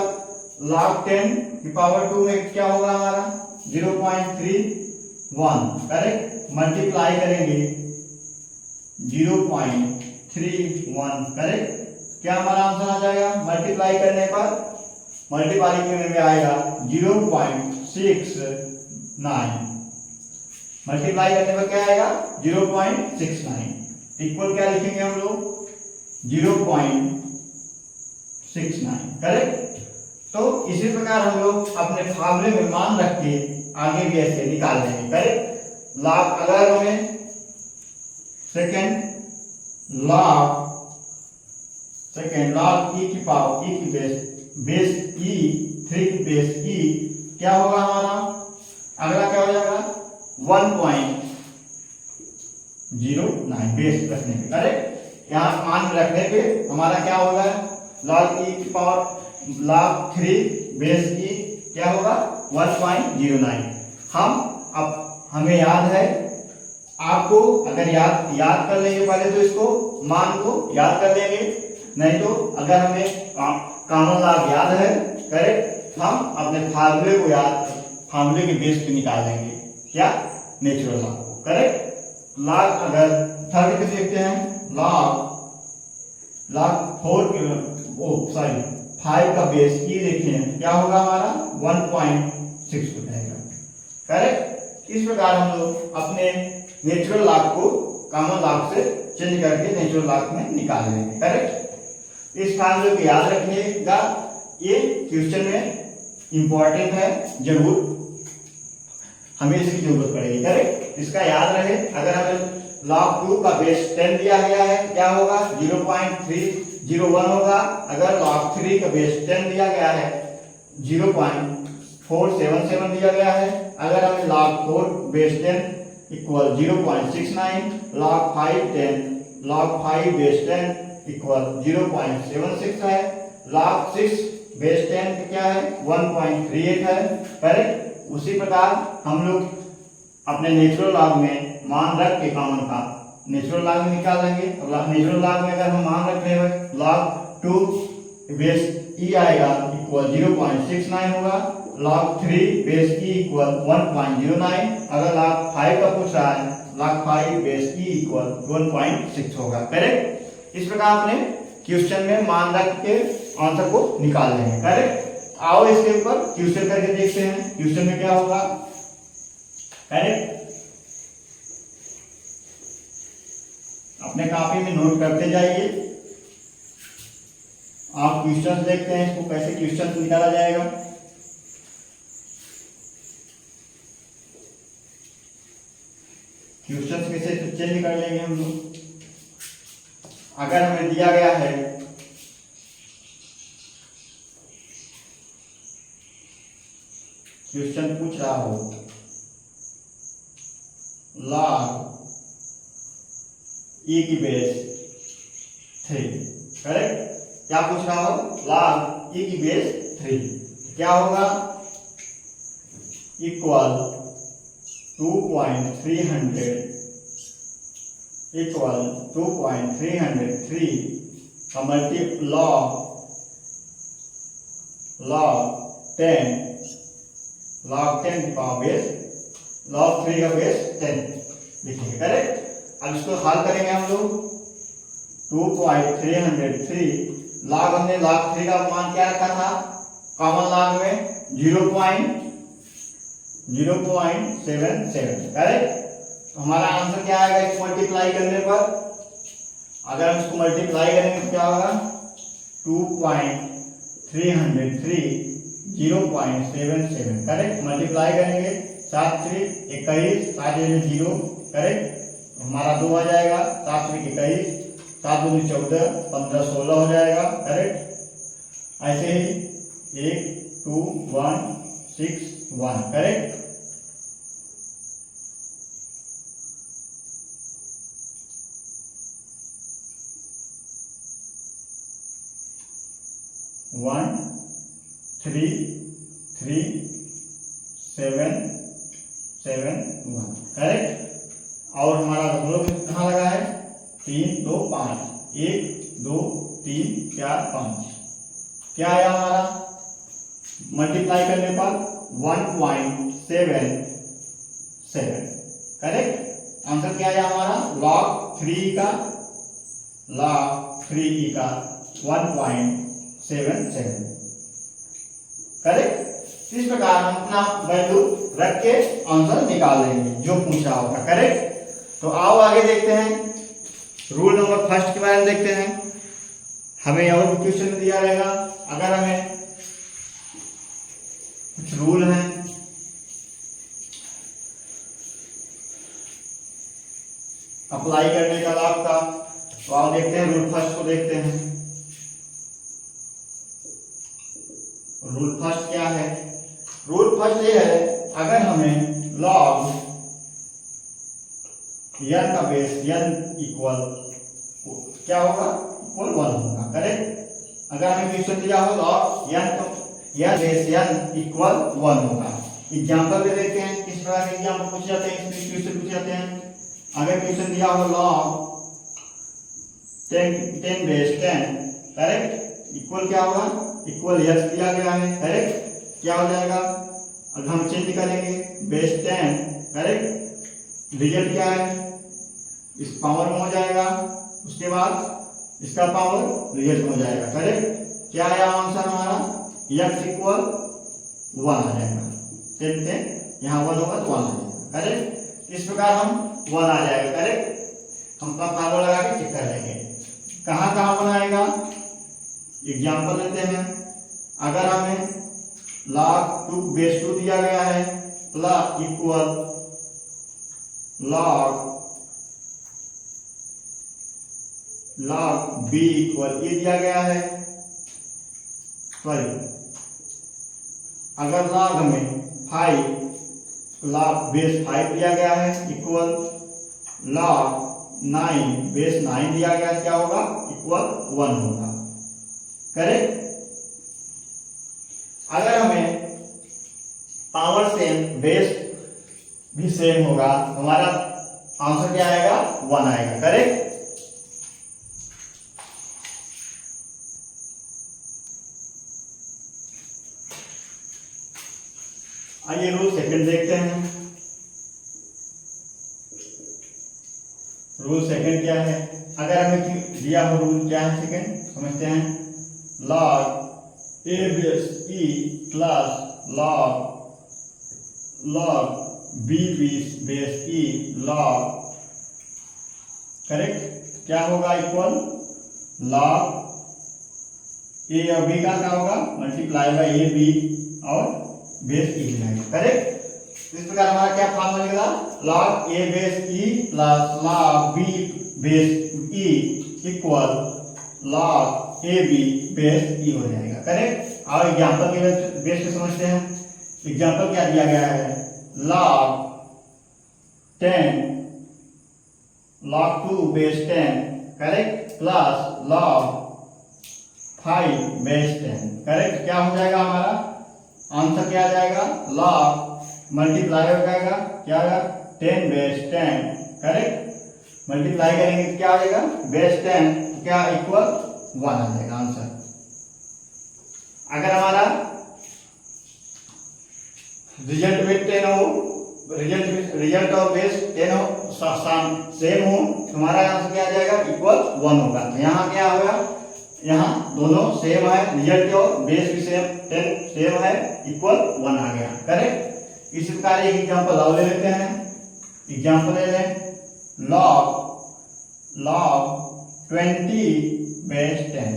log 10 की पावर 2 में क्या होगा हमारा 0.31, करेक्ट। मल्टीप्लाई करेंगे 0.31, करेक्ट। क्या हमारा आंसर आ जाएगा मल्टीप्लाई करने पर, मल्टीप्लाई करने में आएगा 0.69, मल्टीप्लाई करने पर क्या आएगा 0.69 इक्वल क्या लिखेंगे हम लोग 0.69, करेक्ट। तो इसी प्रकार हम लोग अपने फार्मूले में मान रख के आगे भी ऐसे निकाल देंगे, करेक्ट। लॉग अगर हमें सेकेंड लॉग e की पावर e की बेस e 3 की बेस e क्या होगा हमारा अगला क्या हो जाएगा 1.09 बेस रखने पे, करेक्ट। यहाँ मान रखने पे हमारा क्या होगा log e की पावर log 3 बेस e क्या होगा 1.09। हमें याद है, आपको अगर याद कर लेंगे पहले तो इसको मान को याद कर लेंगे, नहीं तो अगर हमें कॉमन लॉग याद है, करेक्ट, हम अपने फार्मूले को फार्मूले के बेस पे निकाल लेंगे क्या नेचुरल लॉग को, करेक्ट। लॉग अगर थर्ड पे देखते हैं लॉग 5 का बेस e देखें क्या होगा हमारा 1.6 हो जाएगा, करेक्ट। इस प्रकार हम लोग अपने नेचुरल लॉग को कॉमन लॉग से चेंज करके नेचुरल लॉग में निकाल लेंगे, करेक्ट। इस फार्मूले को याद रखिएगा, ये क्वेश्चन में इंपॉर्टेंट है, जरूर हमें इसकी जरूरत पड़ेगी, करेक्ट। इसका याद रहे, अगर हमें log 2 का बेस 10 दिया गया है क्या होगा 0.301 होगा। अगर log 3 का बेस 10 दिया गया है 0.477 दिया गया है। अगर हमें log 4 base 10 equal 0.69, log 5 10, log 5 base 10 equal 0.76 है, log 6 बेस 10 क्या है 1.38 है। करेक्ट। उसी प्रकार हम लोग अपने नेचुरल लॉग में मान रख के कॉमन का नेचुरल लॉग में निकालेंगे। नेचुरल लॉग में अगर हम मान रख रहे हैं log 2 बेस e आएगा इक्वल 0.69 होगा, log 3 बेस e इक्वल 1.09, अगर log 5 का पूछ रहा है log 5 बेस e इक्वल 1.6 होगा। करेक्ट। इस प्रकार आपने क्वेश्चन में मान रख के आंसर को निकाल लेंगे। करेक्ट। आओ इसके ऊपर क्वेश्चन करके देखते हैं क्वेश्चन में क्या होगा। करेक्ट। अपने कॉपी में नोट करते जाइए। आप क्वेश्चन देखते हैं इसको कैसे क्वेश्चन निकाला जाएगा। क्वेश्चन कैसे चेंज कर लेंगे हम लोग। अगर हमें दिया गया है क्वेश्चन पूछ रहा हो log e की बेस 3। करेक्ट। क्या पूछ रहा हो log e की बेस 3 क्या होगा इक्वल 2.300 इक्वल 2.303 का मल्टी log 10 का बेस log 3 का बेस 10 लिखेंगे। करेक्ट। अब इसको हल करेंगे हम लोग 2.303 log हमने log 3 का मान क्या रखा था कॉमन log में 0.77। करेक्ट। तो हमारा आंसर क्या आएगा इसको मल्टीप्लाई करने पर। अगर हम इसको मल्टीप्लाई करेंगे तो क्या होगा 2.303 0.77। करेक्ट। मल्टीप्लाई करेंगे 7 3 21 7 0। करेक्ट। हमारा 2 आ जाएगा 7 3 21 7 2 14 15 16 हो जाएगा। करेक्ट। ऐसे ही 1 2 1 6 1। करेक्ट। वन 3 3 7 7 1। करेक्ट। और हमारा लोग कहाँ लगा है 3 2 5 1 2 3 4 5 क्या आया हमारा मल्टीप्लाई करने पर 1.77। करेक्ट। आंसर क्या आया हमारा log 3 का 1.77। करेक्ट। इस प्रकार हम अपना वैल्यू रख के आंसर निकाल लेंगे जो पूछा होगा। करेक्ट। तो आओ आगे देखते हैं रूल नंबर फर्स्ट के बारे में देखते हैं। हमें और भी क्वेश्चन दिया रहेगा। अगर हमें कुछ रूल है अप्लाई करने का लाभ का तो आओ देखते हैं रूल फर्स्ट को देखते हैं। रूल फर्स्ट क्या है। रूल फर्स्ट ये है अगर हमें log n का बेस n इक्वल क्या होगा इक्वल 1 होगा। करेक्ट। अगर हमें क्वेश्चन दिया हो log n base n equal 1 होगा। एग्जांपल दे देते हैं किस प्रकार के एग्जांपल पूछ जाते हैं इसमें क्वेश्चन पूछ जाते हैं। अगर क्वेश्चन दिया हो log 10 बेस 10। करेक्ट। इक्वल क्या होगा इक्वल x दिया गया है। करेक्ट। क्या हो जाएगा अगर हम चेंज करेंगे बेस 10। करेक्ट। रिजल्ट क्या है इस पावर में हो जाएगा उसके बाद इसका पावर रिजल्ट में हो जाएगा। करेक्ट। क्या आया आंसर हमारा x इक्वल 1 आ जाएगा। 10 यहाँ 1 होगा तो 1 आ जाएगा। करेक्ट। इस प्रकार हम 1 आ जाएगा। करेक्ट। हम अपना पावर लगा के चेक कर लेंगे कहाँ कहाँ 1 आएगा। एग्जाम्पल लेते हैं। अगर हमें log 2 बेस 2 दिया गया है plus equal log b equal A दिया गया है। सॉरी अगर log हमें 5 log बेस 5 दिया गया है इक्वल log 9 बेस 9 दिया गया है, क्या होगा इक्वल 1 होगा। करेक्ट। अगर हमें पावर सेम बेस भी सेम होगा हमारा आंसर क्या आएगा 1 आएगा। करेक्ट। आइए रूल सेकंड देखते हैं। रूल सेकंड क्या है, अगर हमें दिया हो रूल क्या है सेकंड समझते हैं। log a base e plus log b base e log, correct, क्या होगा इक्वल log a और b का क्या होगा मल्टीप्लाई बाय a b और बेस e मिलाएंगे। करेक्ट। इस प्रकार हमारा क्या फॉर्मूला निकला log a base e plus log b base e equal log a b base e हो जाएगा। करेक्ट। और एग्जांपल के बेस पे समझते हैं। एग्जांपल क्या दिया गया है log 10 log 2 base 10, correct, plus log 5 base 10। Correct. क्या हो जाएगा हमारा आंसर क्या आ जाएगा log मल्टीप्लाई हो जाएगा क्या आएगा 10 बेस 10। करेक्ट। मल्टीप्लाई करेंगे तो क्या आ जाएगा बेस 10 क्या इक्वल 1 आ जाएगा आंसर। अगर हमारा रिजल्ट में 10 हो, रिजल्ट और बेस 10 हो सेम हो तो हमारा आंसर क्या आ जाएगा इक्वल 1 होगा। यहाँ क्या होगा, यहाँ दोनों सेम है, रिजल्ट और बेस भी सेम 10 सेम है, इक्वल 1 आ गया। करेक्ट। इसी प्रकार एक एग्जांपल और ले लेते हैं। एग्जांपल ले लें log 20 बेस 10,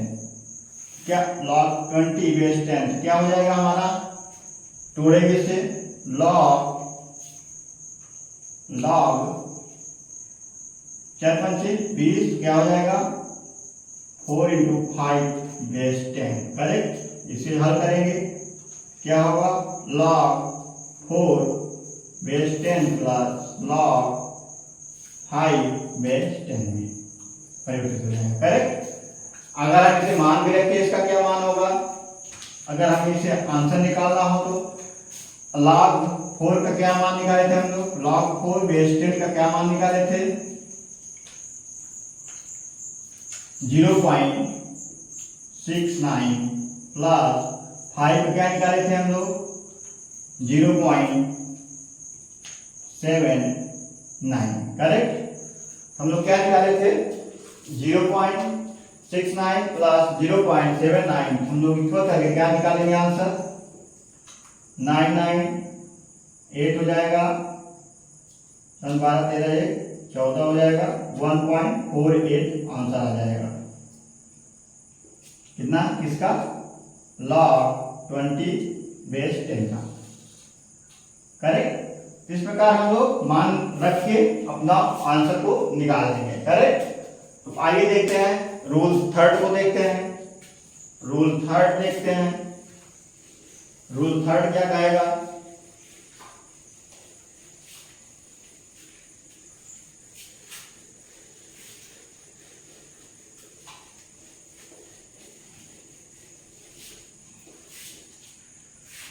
क्या log 20 बेस 10 क्या हो जाएगा हमारा, तोड़ेंगे से log 4×5 क्या हो जाएगा 4 × 5 बेस 10। करेक्ट। इसे हल करेंगे क्या होगा log 4 base 10 plus log 5 base 10 में परिवर्तित हो जाएगा। करेक्ट। अगर हम इसे मान भी रखें इसका क्या मान होगा, अगर हम इसे आंसर निकालना हो तो log 4 का क्या मान निकाले थे हम लोग, log 4 बेस 10 का क्या मान निकाले थे 0.69 प्लस 5 का क्या निकाले थे हम लोग 0.79। करेक्ट। हम लोग क्या निकाले थे 0.69 प्लस 0.79 हम लोग इक्वल करके क्या निकालेंगे आंसर 998 हो जाएगा, 12 13 14 हो जाएगा, 1.48 आंसर आ जाएगा। कितना किसका log 20 बेस 10 का। करेक्ट। इस प्रकार हम लोग मान रख के अपना आंसर को निकाल देंगे। करेक्ट। तो आइए देखते हैं रूल थर्ड को देखते हैं। रूल थर्ड देखते हैं। रूल थर्ड क्या कहेगा,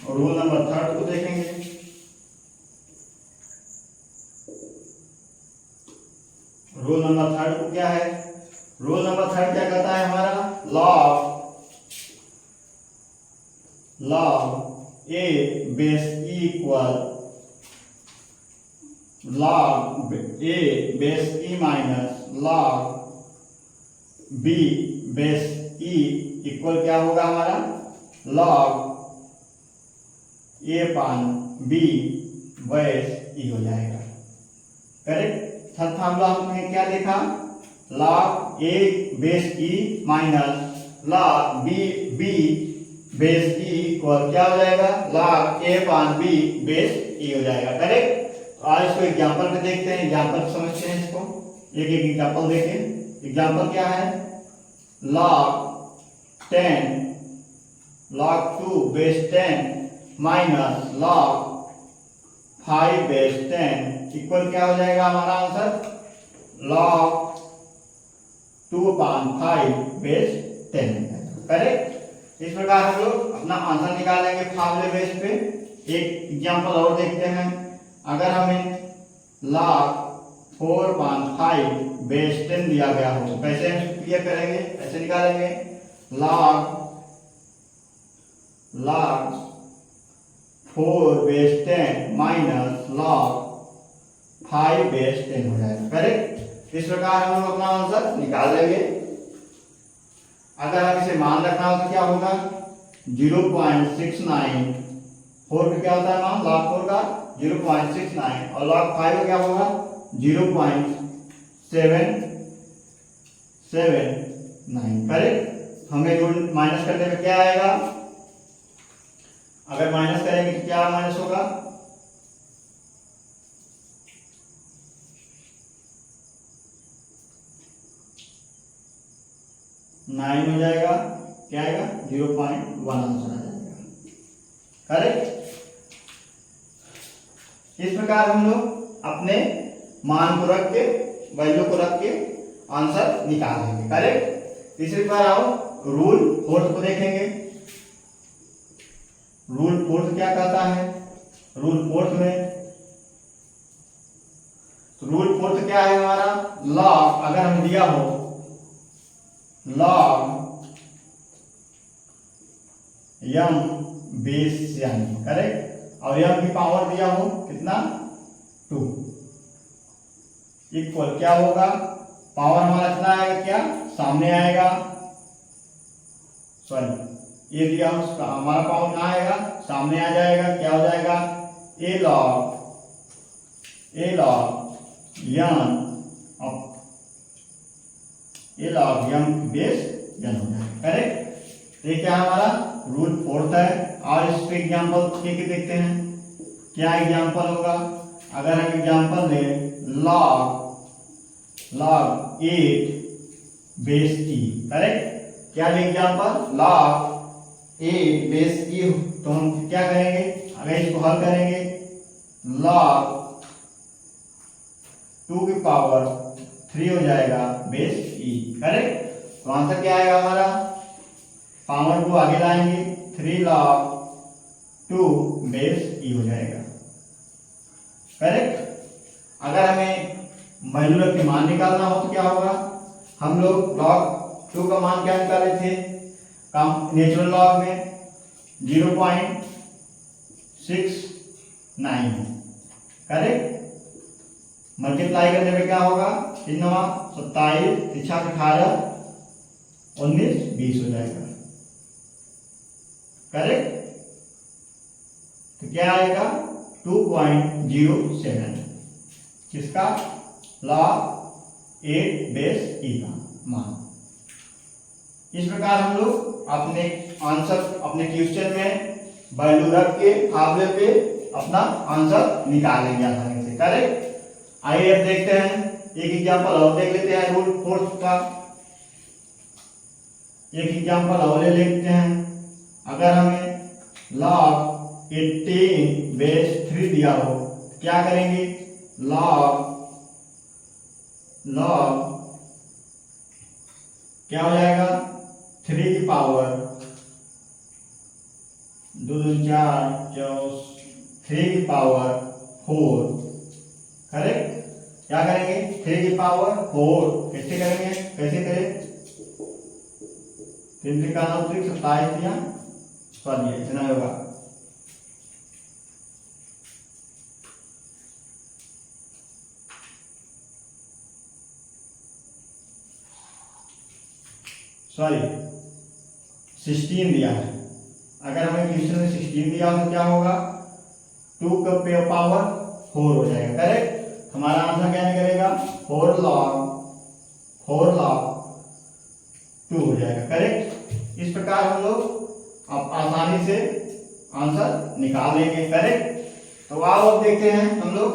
रूल नंबर थर्ड को देखेंगे। रूल नंबर थर्ड को क्या है, रूल नंबर थर्ड क्या कहता है हमारा log a base e equal log a base e minus log b base e equal क्या होगा हमारा log a/b बेस e हो जाएगा। करेक्ट। थर्ड फॉर्मूला हमने क्या देखा log a base e minus log b base e equal क्या हो जाएगा log a/b बेस e हो जाएगा। करेक्ट। आज इसको एग्जांपल पे देखते हैं, एग्जांपल समझते हैं इसको। एक एक एग्जांपल देखें। एग्जांपल क्या है log 10 log 2 base 10 minus log 5 base 10 equal क्या हो जाएगा हमारा आंसर, log 2/5 बेस 10। करेक्ट। इस प्रकार हम लोग अपना आंसर निकालेंगे फार्मूले बेस पे। एक एग्जांपल और देखते हैं। अगर हमें log 4/5 बेस 10 दिया गया हो तो कैसे हम क्लियर करेंगे, ऐसे निकालेंगे, log 4 base 10 minus log 5 base 10 हो जाएगा। करेक्ट। इस प्रकार हम लोग अपना आंसर निकाल लेंगे। अगर हम इसे मान रखना हो तो क्या होगा, 0.69, 4 का क्या होता है मान, log 4 का 0.69 और log 5 का क्या होगा 0.779। करेक्ट। हमें रूल माइनस करने में क्या आएगा, अगर माइनस करेंगे तो क्या माइनस होगा, 9 हो जाएगा, क्या आएगा 0.1 आंसर आ जाएगा। करेक्ट। इस प्रकार हम लोग अपने मान को रख के, वैल्यू को रख के आंसर निकालेंगे। करेक्ट। इसी प्रकार आओ रूल फोर्थ को देखेंगे। रूल फोर्थ क्या कहता है, रूल फोर्थ में, रूल फोर्थ क्या है हमारा, लॉग, अगर हम दिया हो log m base n। Correct. और m की पावर दिया हो कितना 2 इक्वल क्या होगा, पावर हमारा कितना आएगा, क्या सामने आएगा, सॉरी ये दिया हो हमारा पावर कहाँ आएगा, सामने आ जाएगा, क्या हो जाएगा, a log m base n हो जाएगा। करेक्ट। ये क्या हमारा रूल फोर्थ है। और इस पे एग्जांपल देखते हैं, क्या एग्जांपल होगा। अगर हम एग्जांपल लें log 8 बेस e। करेक्ट। क्या ले एग्जांपल, log 8 बेस e, तो हम क्या करेंगे, अगर इसको हल करेंगे log 2 की पावर 3 हो जाएगा बेस e। करेक्ट। तो आंसर क्या आएगा हमारा, पावर को आगे लाएंगे, 3 log 2 बेस e हो जाएगा। करेक्ट। अगर हमें वैल्यू रख के मान निकालना हो तो क्या होगा, हम लोग log 2 का मान क्या निकाले थे, नेचुरल लॉग में 0.69। करेक्ट। मल्टीप्लाई करने में क्या होगा, 3 9 27, 3 6 18, 19 20 हो जाएगा। करेक्ट। तो क्या आएगा 2.07, किसका, log 8 बेस e का मान। इस प्रकार हम लोग अपने आंसर, अपने क्वेश्चन में वैल्यू रख के फार्मूले पे अपना आंसर निकालेंगे आसानी से। करेक्ट। आइए अब देखते हैं एक एग्जांपल और देख लेते हैं रूल फोर्थ का। एक एग्जांपल और ले लेते हैं। अगर हमें log 18 बेस 3 दिया हो क्या करेंगे, log क्या हो जाएगा, 3 की पावर 2 2 4 3 की पावर 4। करेक्ट। क्या करेंगे, 3 की पावर 4 कैसे करेंगे, कैसे करें, 3 3 का 27 दिया, सॉरी इतना होगा, सॉरी 16 दिया है। अगर हमें क्वेश्चन में 16 दिया हो तो क्या होगा, 2 का पावर 4 हो जाएगा। करेक्ट। हमारा आंसर क्या निकलेगा, 4 log 2 हो जाएगा। करेक्ट। इस प्रकार हम लोग अब आसानी से आंसर निकाल लेंगे। करेक्ट। तो आओ अब देखते हैं हम लोग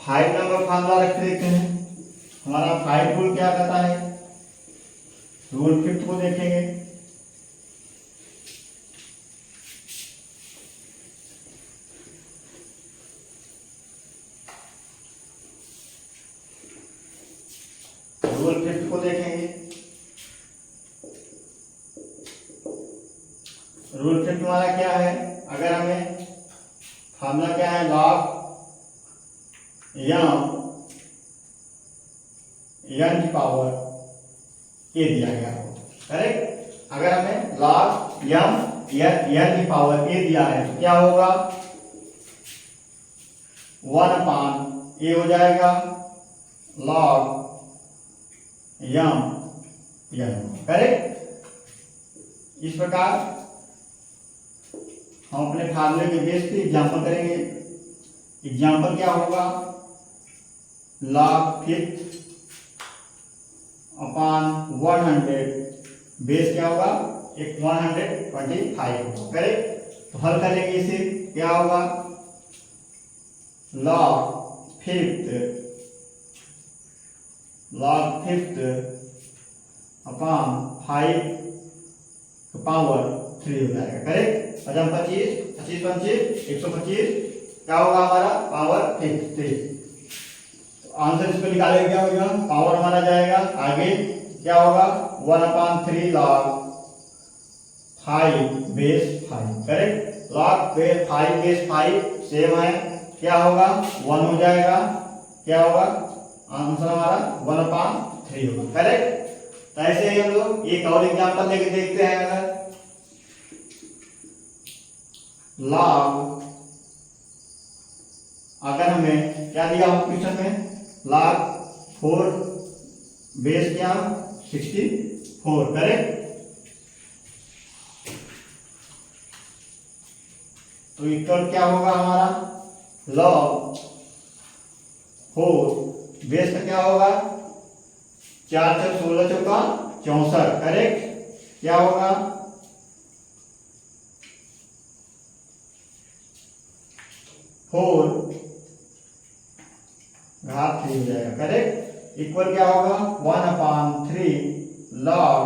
5 नंबर फार्मूला रख देखते हैं। हमारा 5 रूल क्या कहता है, रूल 5 को देखेंगे। इसको देखेंगे। रूल फिफ्थ हमारा क्या है, अगर हमें फार्मूला क्या है, लॉग n की पावर a दिया गया हो, करेक्ट। अगर हमें log n की पावर a दिया है तो क्या होगा, 1/a हो जाएगा log n, करेक्ट। इस प्रकार हम अपने फार्मूले के बेस पे एग्जाम्पल करेंगे। एग्जाम्पल क्या होगा, log फिफ्थ अपॉन 100, बेस क्या होगा, एक 125 होगा, करेक्ट। तो हल करेंगे इसे, क्या होगा, log फिफ्थ अपॉन 5 पावर 3 हो जाएगा, करेक्ट। 25 25 25 125 क्या होगा हमारा, पावर 3। आंसर इसको निकालेंगे, क्या होगा, पावर हमारा जाएगा आगे, क्या होगा, 1/3 log 5 base 5, correct. log 5 base 5 same है, क्या होगा, 1 हो जाएगा, क्या होगा, आंसर हमारा 1/3 होगा, करेक्ट। तो ऐसे ही हम लोग एक और एग्जांपल लेके देखते हैं। अगर हमें क्या दिया हो क्वेश्चन में, log 4 बेस क्या 64, करेक्ट। तो इक्वल क्या होगा हमारा, log 4 बेस का क्या होगा, 4 × 16 = 64, करेक्ट। क्या होगा, 4 घात 3 हो जाएगा, करेक्ट। इक्वल क्या होगा, 1/3 log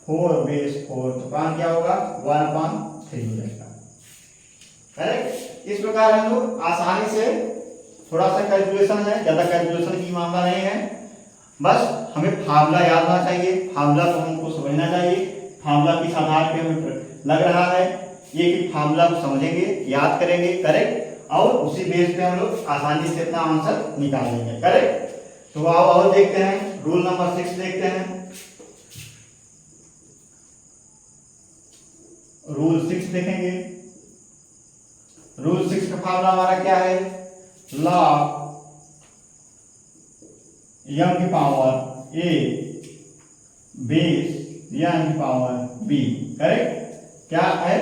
4 बेस 4, तो काम क्या होगा, 1/3 हो जाएगा, करेक्ट। इस प्रकार हम लोग आसानी से, थोड़ा सा कैलकुलेशन है, ज्यादा कैलकुलेशन की मामला नहीं है, बस हमें फार्मूला याद होना चाहिए, फार्मूला को हमको समझना चाहिए। फार्मूला किस आधार पे हमें लग रहा है ये कि फार्मूला को समझेंगे, याद करेंगे, करेक्ट, और उसी बेस पे हम लोग आसानी से अपना आंसर निकाल लेंगे, करेक्ट। तो आओ और देखते हैं, रूल नंबर 6 देखते हैं। रूल 6 देखेंगे। रूल 6 का फार्मूला हमारा क्या है, log m की पावर a बेस n की पावर b, करेक्ट। क्या है,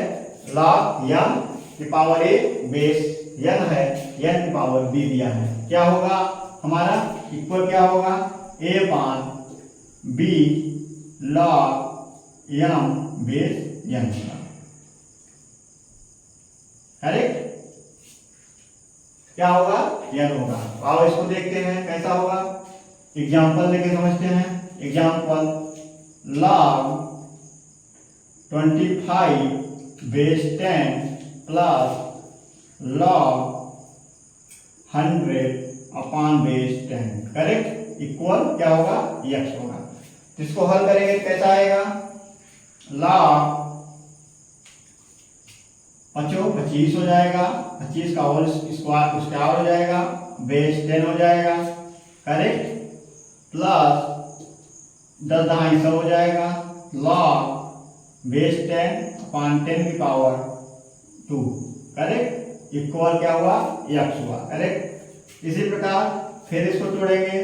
log m की पावर a बेस n है, n की पावर b दिया है, क्या होगा हमारा, इक्वल क्या होगा, a/b log m base n होगा, करेक्ट। क्या होगा, n होगा। आओ इसको देखते हैं कैसा होगा, एग्जाम्पल लेके समझते हैं। Example, log 25 base 10 plus log 100 upon base 10, correct. Equal क्या होगा, x होगा। इसको हल करेंगे कैसा आएगा, log 25 हो जाएगा, 25 का होल स्क्वायर हो जाएगा, बेस 10 हो जाएगा, करेक्ट, प्लस 10 हो जाएगा, log बेस 10 अपॉन 10 की पावर 2, करेक्ट। इक्वल क्या हुआ, x हुआ, करेक्ट। इसी प्रकार फिर इसको तोड़ेंगे,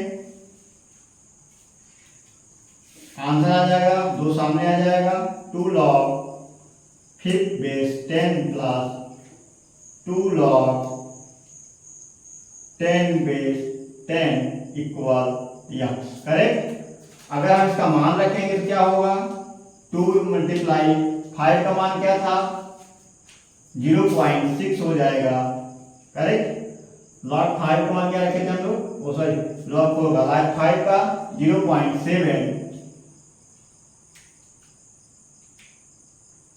आंसर आ जाएगा, 2 सामने आ जाएगा, 2 log 5 base 10 plus 2 log 10 base 10 equal x, correct. अगर हम इसका मान रखेंगे तो क्या होगा, 2 × 5 का मान क्या था, 0.6 हो जाएगा, करेक्ट। log 5 का मान क्या रखे थे हम लोग, सॉरी log 4 का, log 5 का 0.7,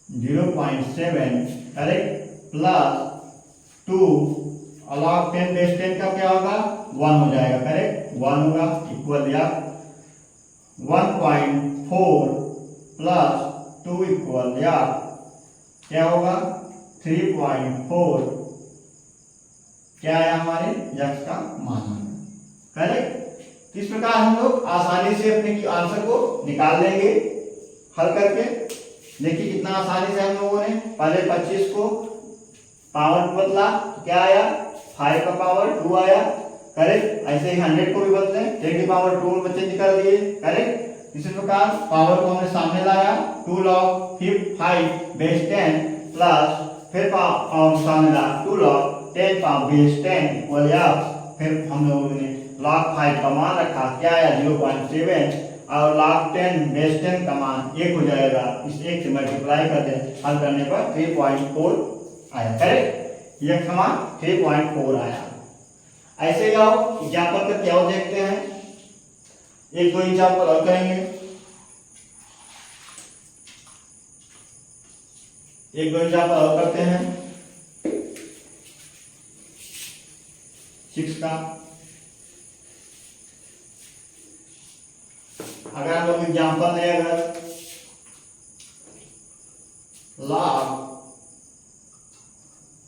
0.7, करेक्ट, प्लस 2 log 10 बेस 10 का क्या होगा, 1 हो जाएगा, करेक्ट, 1 होगा, इक्वल या 1.4 प्लस 2 इक्वल या क्या होगा 3.4 क्या है हमारे यक्स का मान। करेक्ट। इस प्रकार हम लोग आसानी से अपने आंसर को निकाल लेंगे हल करके। देखिए कितना आसानी से हम लोगों ने पहले 25 को पावर बदला क्या आया 5 का पावर 2 आया। करेक्ट। ऐसे ही 100 को भी बदले 10 की पावर 2 बच्चे निकाल दिए। करेक्ट। इसी प्रकार पावर को हमने सामने लाया 2 log 5 बेस 10 प्लस फिर पावर सामने लाया 2 log 10 पावर बेस 10 इक्वल फिर हम लोगों ने log 5 का मान रखा क्या आया 0.7 और log 10 बेस 10 का मान 1 हो जाएगा। इस 1 से मल्टीप्लाई कर दें हल करने पर 3.4 आया। करेक्ट। यह समान 3.4 आया। ऐसे ही आओ एग्जाम्पल करके और देखते हैं। एक दो एग्जाम्पल और करेंगे। एक दो एग्जाम्पल और करते हैं 6 का। अगर हम लोग एग्जाम्पल लें अगर log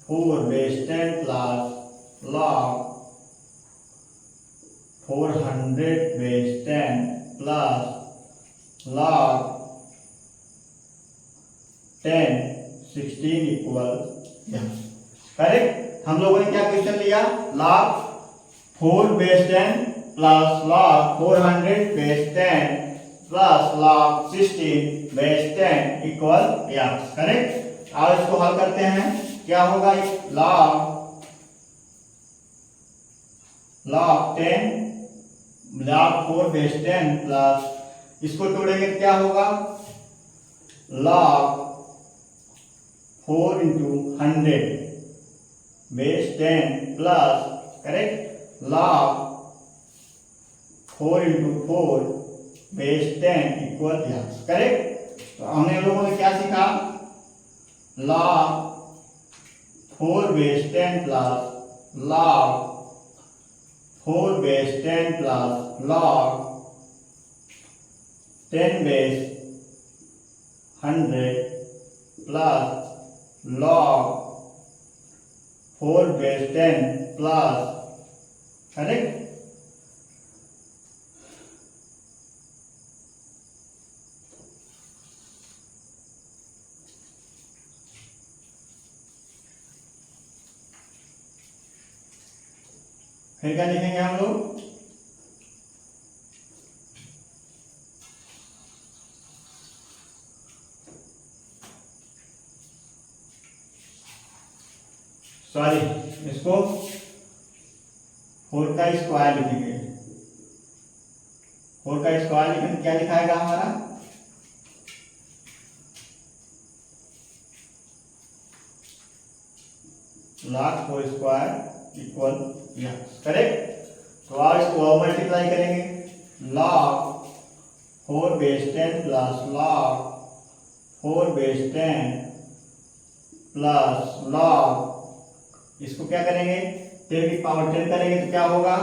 4 base 10 plus log 400 base 10 plus log 10 16 equal. Correct. हम लोगों ने क्या क्वेश्चन लिया log 4 base 10 plus log 400 base 10 plus log 16 base 10 equal x। Correct. अब इसको हल करते हैं क्या होगा log 10 log 4 बेस 10 प्लस इसको तोड़ेंगे तो क्या होगा log 4 into 100 base 10 plus correct log 4 into 4 base 10 equal x। Correct. तो हमने लोगों ने क्या सीखा log 4 base 10 plus log 4 base 10 plus log 10 base 100 plus log 4 base 10 plus. Correct. फिर क्या लिखेंगे हम लोग सॉरी इसको 4 का स्क्वायर लिखेंगे। 4 का स्क्वायर लिखेंगे क्या लिखाएगा हमारा log 4 square equal x। Correct. तो आज इसको और मल्टीप्लाई करेंगे log 4 base 10 plus log 4 base 10 plus log इसको क्या करेंगे 10 की पावर 10 करेंगे तो क्या होगा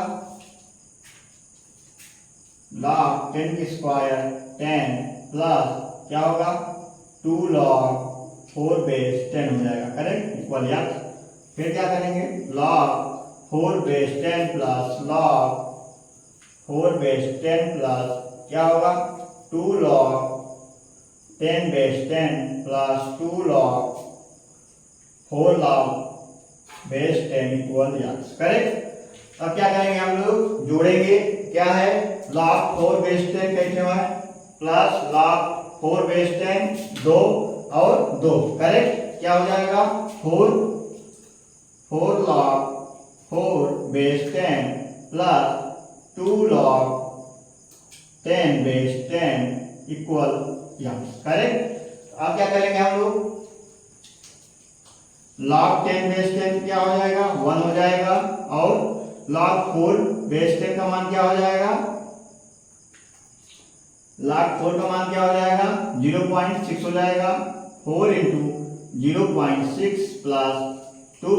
log 10 की स्क्वायर 10 प्लस क्या होगा 2 log 4 बेस 10 हो जाएगा। Correct equal x। फिर क्या करेंगे log 4 base 10 plus log 4 base 10 plus क्या होगा 2 log 10 base 10 plus 2 log 4 log base 10 equal x। Correct. अब क्या करेंगे हम लोग जोड़ेंगे क्या है log 4 बेस 10 कैसे हुआ है प्लस log 4 बेस 10 2 और 2। करेक्ट। क्या हो जाएगा 4 log 4 base 10 plus 2 log 10 base 10 equal x। Correct. अब क्या करेंगे हम लोग log 10 बेस 10 क्या हो जाएगा 1 हो जाएगा और log 4 बेस 10 का मान क्या हो जाएगा log 4 का मान क्या हो जाएगा 0.6 हो जाएगा। 4 into 0.6 plus 2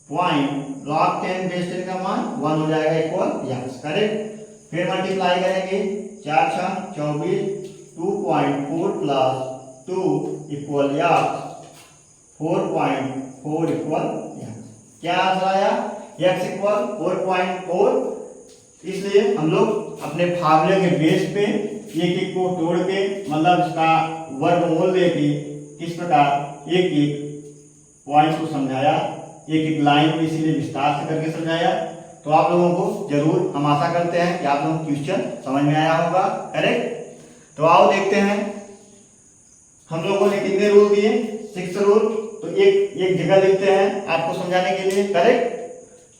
point log 10 base 10 का मान 1 हो जाएगा इक्वल x। करेक्ट। फिर मल्टीप्लाई करेंगे 4 6 24, 2.4 plus 2 equal x, 4.4 equal x। क्या आंसर आया? x equal 4.4। इसलिए हम लोग अपने फार्मूले के बेस पे एक एक को तोड़ के मतलब इसका वर्गमूल लेके किस प्रकार एक एक पॉइंट को समझाया, एक एक लाइन में इसीलिए विस्तार से करके समझाया। तो आप लोगों को जरूर हम आशा करते हैं कि आप लोगों को क्वेश्चन समझ में आया होगा। करेक्ट। तो आओ देखते हैं हम लोगों ने कितने रूल दिए, 6 रूल। तो एक जगह लिखते हैं आपको समझाने के लिए। करेक्ट।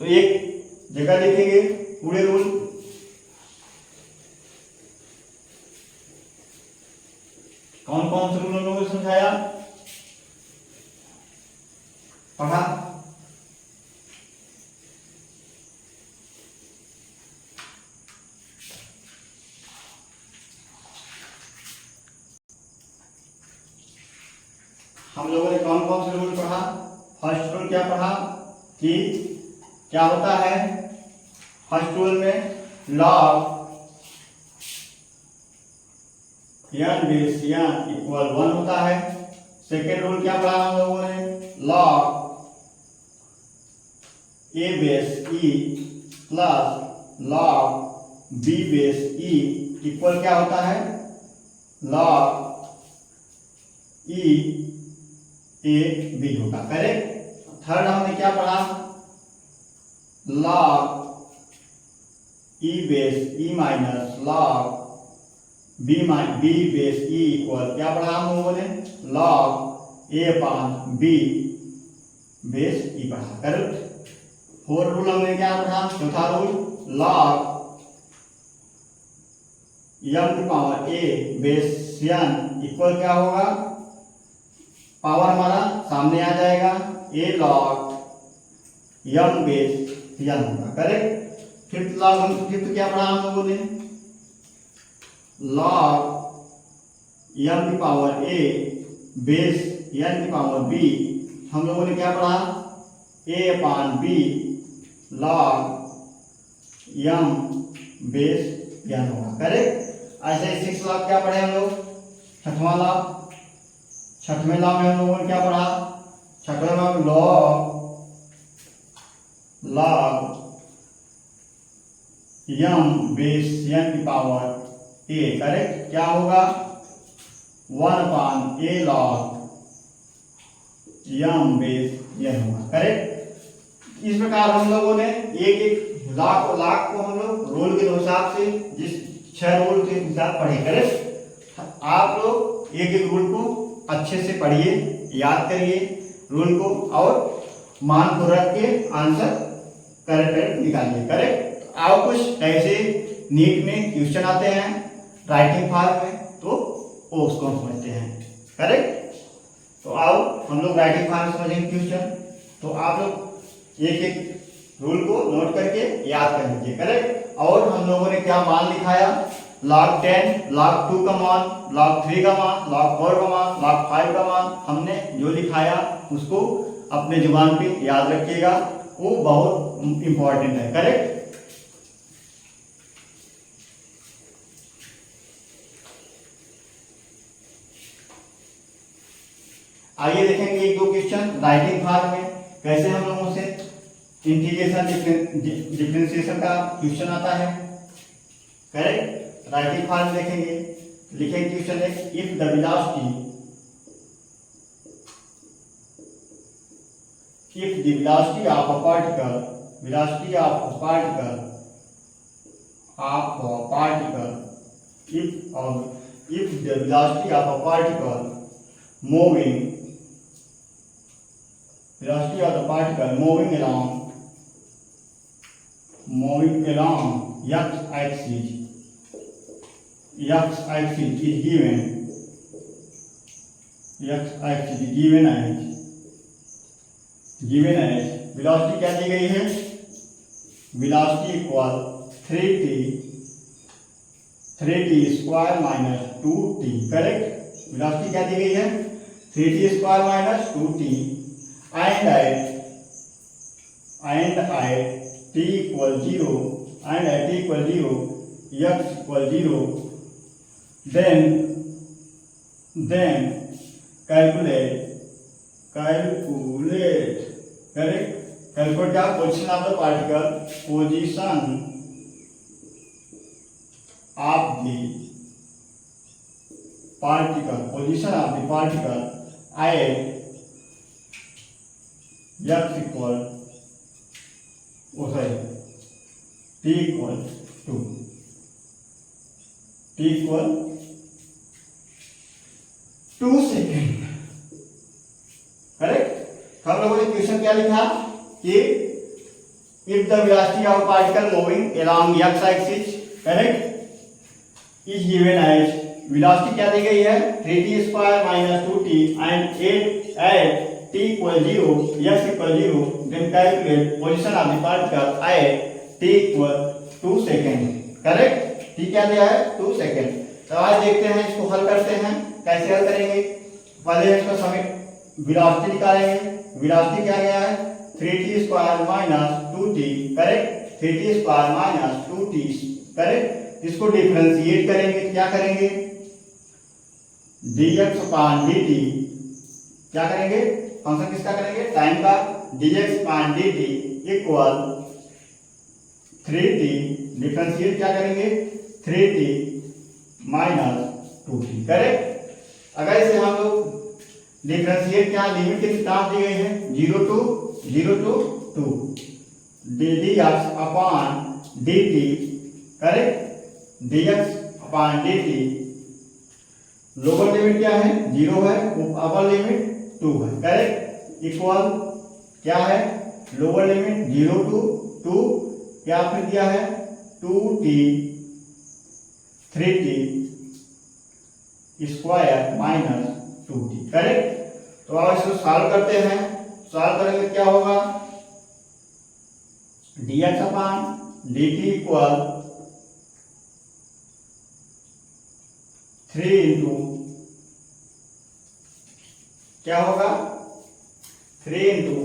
तो एक जगह लिखेंगे पूरे रूल। कौन कौन से रूल हम लोगों ने समझाया, पढ़ा? हम लोगों ने कौन कौन से रूल पढ़ा? फर्स्ट रूल क्या पढ़ा कि क्या होता है फर्स्ट रूल में, log n base n equal 1 होता है। सेकेंड रूल क्या पढ़ा हम लोगों ने, log a base e plus log b base e equal क्या होता है, लॉग e a b होगा। करेक्ट। थर्ड हमने क्या पढ़ा, log e base e minus log b base e equal क्या पढ़ा हम लोगों ने, log a upon b base e पढ़ा। करेक्ट। फोर्थ रूल हमने क्या पढ़ा, चौथा रूल, लॉग m की power a base n equal क्या होगा, पावर हमारा सामने आ जाएगा, a log m base n होगा। करेक्ट। फिफ्थ क्या पढ़ा हम लोगों ने, लॉग m की पावर a बेस n की पावर b। हम लोगों ने क्या पढ़ा, a upon b log m base n होगा। करेक्ट। ऐसे 6 लॉग क्या पढ़े हम लोग, छठवां लॉग। छठवें लॉ में हम लोगों ने क्या पढ़ा, छठवें लॉ में लॉग m बेस n की पावर a। करेक्ट। क्या होगा, 1 अपान a log m base n होगा। करेक्ट। इस प्रकार हम लोगों ने एक एक लाख को हम लोग रूल के हिसाब से जिस 6 रूल के हिसाब पढ़े। करेक्ट। आप लोग एक एक रूल को अच्छे से पढ़िए, याद करिए रूल को और मान को रख के आंसर करेक्ट निकालिए। करेक्ट। आओ कुछ ऐसे नीट में क्वेश्चन आते हैं राइटिंग फॉर्म में, तो वो उसको समझते हैं। करेक्ट। तो आओ हम लोग राइटिंग फॉर्म समझेंगे क्वेश्चन। तो आप लोग एक एक रूल को नोट करके याद कर लीजिए। करेक्ट। और हम लोगों ने क्या मान लिखाया, log 10, log 2 का मान, log 3 का मान, log 4 का मान, log 5 का मान, हमने जो लिखाया उसको अपने जुबान पे याद रखिएगा, वो बहुत इंपॉर्टेंट है। करेक्ट। आइए देखेंगे एक दो क्वेश्चन राइटिंग फॉर्म में कैसे हम लोगों से इंटीग्रेशन डिफरेंशिएशन का क्वेश्चन आता है। करेक्ट। राइटिंग फॉर्म देखेंगे, लिखेंगे क्वेश्चन है, if the velocity of a particle moving along x-axis is given as velocity क्या दी गई है, velocity equal 3t square minus 2t। Correct. Velocity क्या दी गई है, 3t square minus 2t and at t equal 0 x equal 0, then calculate correct, calculate क्या, position of the particle, position of the particle at x equal, t equal 2 second. Correct. हम लोगों ने question क्या लिखा कि if the velocity of particle moving along x axis, correct, is given as, velocity क्या दी गई है 3t square minus 2t and at t equal 0, x equal 0, then calculate position of the particle at t equal 2 second. Correct, t क्या दिया है 2 second. तो आज देखते हैं, इसको हल करते हैं। कैसे हल करेंगे, पहले इसको समय वेलोसिटी निकालेंगे। वेलोसिटी क्या गया है 3t square minus 2t, correct, 3t square minus 2t, correct. इसको डिफरेंशिएट करेंगे, क्या करेंगे dx अपॉन dt, क्या करेंगे, फंक्शन किसका करेंगे, टाइम का, dx upon dt equal 3t, differentiate क्या करेंगे 3t माइनस 2t, करेक्ट। अगर इसे हम लोग डिफरेंशिएट, क्या लिमिट कितनी टाइम दी गई है 0 to 2 dx upon dt, correct, dx upon dt, lower limit क्या है 0 है, अपर लिमिट 2 है, करेक्ट, इक्वल क्या है, लोअर लिमिट 0 to 2, क्या फिर दिया है 2t 3t square minus 2t, correct. तो अब इसको सॉल्व करते हैं। सॉल्व करेंगे क्या होगा, dx upon dt equal 3 into क्या होगा 3 into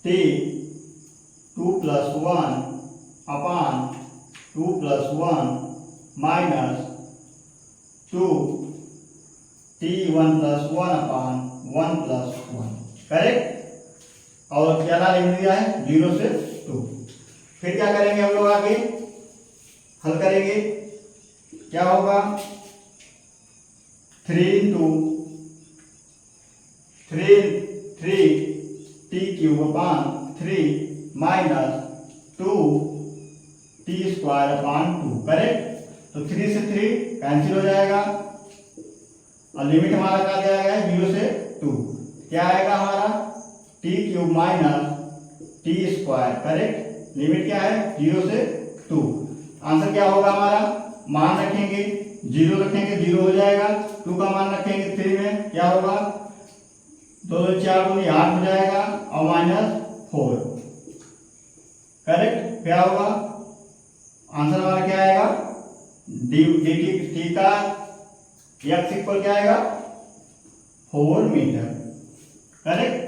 t 2 plus 1 upon 2 plus 1 minus 2 t 1 plus 1 upon 1 plus 1, correct. और क्या ना लिमिट दिया है 0 से 2। फिर क्या करेंगे हम लोग, आगे हल करेंगे, क्या होगा 3 into 3 cube upon 3 minus 2 t square upon 2, correct. तो 3 से 3 कैंसिल हो जाएगा और लिमिट हमारा क्या दिया गया है 0 से 2, क्या आएगा हमारा t cube minus t square, correct, limit क्या है 0 से 2। आंसर क्या होगा हमारा, मान रखेंगे 0 रखेंगे 0 हो जाएगा, 2 का मान रखेंगे 3 में, क्या होगा 2 2 4 2 8 हो जाएगा और माइनस 4, करेक्ट। क्या होगा आंसर हमारा क्या आएगा, dt का x इक्वल क्या आएगा 4 मीटर, करेक्ट।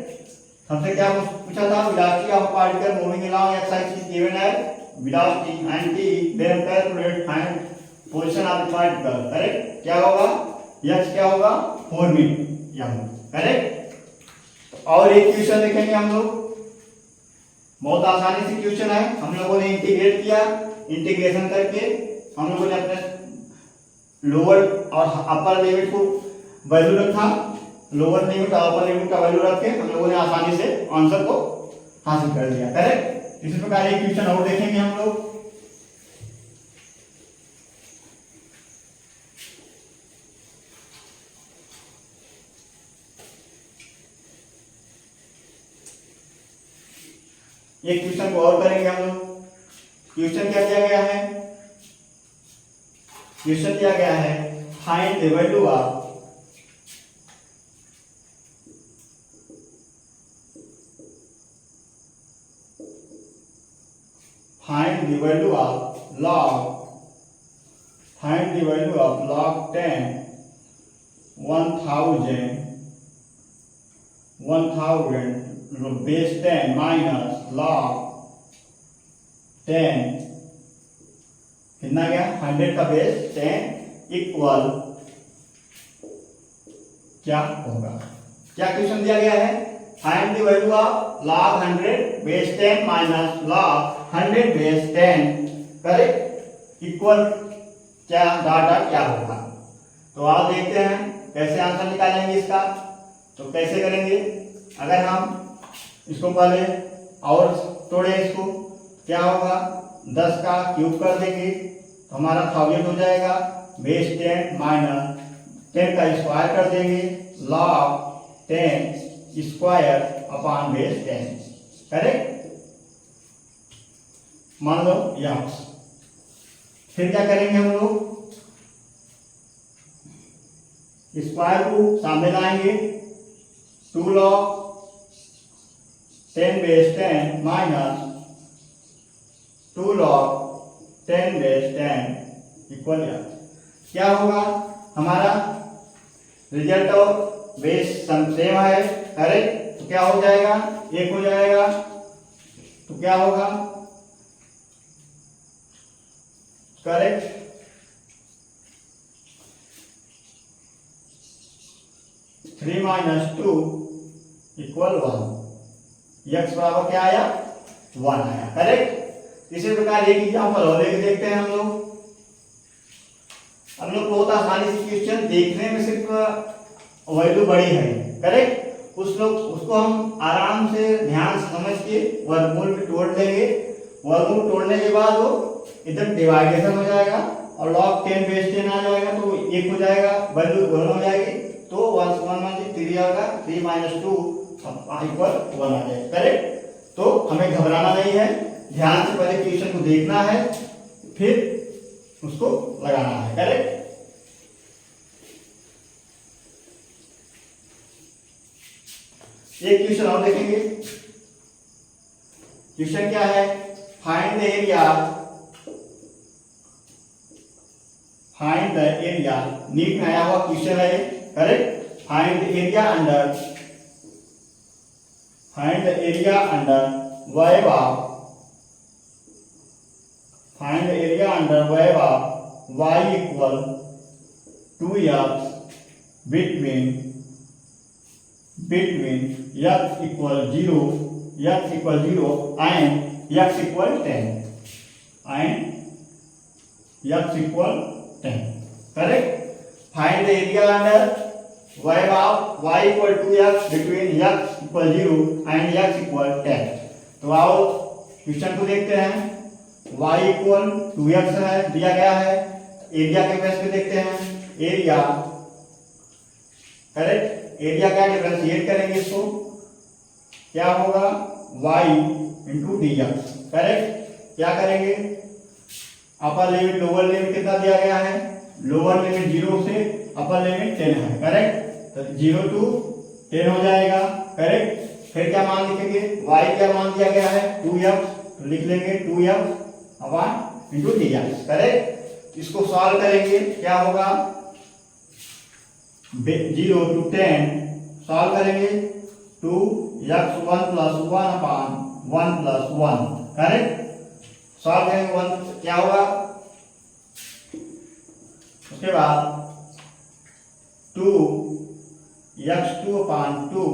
हमसे क्या पूछा था, velocity of particle moving along x axis given है, velocity and t, then calculate find position of the particle, correct. क्या होगा x क्या होगा 4 मीटर, करेक्ट। और एक क्वेश्चन देखेंगे हम लोग, बहुत आसानी से क्वेश्चन है, हम लोगों ने इंटीग्रेट किया, इंटीग्रेशन करके हम लोगों ने अपने लोअर और अपर लिमिट को वैल्यू रखा, लोअर लिमिट और अपर लिमिट का वैल्यू रख के हम लोगों ने आसानी से आंसर को हासिल कर लिया, करेक्ट। इसी प्रकार एक क्वेश्चन और देखेंगे हम लोग। एक क्वेश्चन को और करेंगे हम लोग। क्वेश्चन क्या दिया गया है, क्वेश्चन दिया गया है find the value of log 10 1000 base 10 minus log 10 कितना गया 100 का बेस 10 इक्वल क्या होगा। क्या क्वेश्चन दिया गया है, find the value of log 100 base 10 minus log 100 base 10 correct equal क्या डाटा क्या होगा। तो आप देखते हैं कैसे आंसर निकालेंगे इसका। तो कैसे करेंगे, अगर हम इसको पहले और तोड़े इसको, क्या होगा 10 का क्यूब कर देंगे तो हमारा 1000 हो जाएगा, बेस 10 माइनस 10 का स्क्वायर कर देंगे, log 10 square upon base 10 correct. मान लो यहाँ फिर क्या करेंगे हम लोग, स्क्वायर को सामने लाएंगे, 2 log 10 base 10 minus 2 log 10 base 10 equal क्या होगा, हमारा रिजल्ट और बेस सेम है करेक्ट। तो क्या हो जाएगा, 1 हो जाएगा। तो क्या होगा correct, three minus 2 equal 1, x बराबर क्या आया 1 आया करेक्ट। इसी प्रकार एक एग्जाम्पल और लेके देखते हैं हम लोग बहुत आसानी से क्वेश्चन देखने में सिर्फ वैल्यू बड़ी है करेक्ट, उसको हम आराम से ध्यान समझ के वर्गमूल पे तोड़ लेंगे। वर्गमूल तोड़ने के बाद वो एकदम डिवाइडेशन हो जाएगा और log 10 बेस 10 आ जाएगा तो 1 हो जाएगा, वैल्यू 1 हो जाएगी। तो 1 1 3 आएगा, 3 माइनस 2 इक्वल 1 आ जाएगा करेक्ट। तो हमें घबराना नहीं है, ध्यान से पहले क्वेश्चन को देखना है फिर उसको लगाना है करेक्ट। एक क्वेश्चन और देखेंगे। क्वेश्चन क्या है, फाइंड द एरिया नीट में आया हुआ क्वेश्चन है correct. Find the area under web of y equal 2x between x equal 0 and x equal 10 correct। find the area under web of y equal 2x between x equal 0 and x equal 10। तो आओ question को देखते हैं। y equal 2x है दिया गया है, area के बेस पे देखते हैं। एरिया करेक्ट, एरिया क्या डिफरेंशिएट करेंगे इसको, क्या होगा y into D x correct. क्या करेंगे, अपर लिमिट लोअर लिमिट कितना दिया गया है, लोअर लिमिट 0 से अपर लिमिट 10 है करेक्ट। तो 0 to 10 हो जाएगा करेक्ट। फिर क्या मान लिखेंगे, y क्या मान दिया गया है 2x, तो लिख लेंगे 2x upon into D x correct. इसको सॉल्व करेंगे, क्या होगा 0 to 10 सॉल्व करेंगे, 2x 1 plus 1 upon 1 plus 1 correct. Solve करेंगे 1 क्या होगा, उसके बाद 2x2 upon 2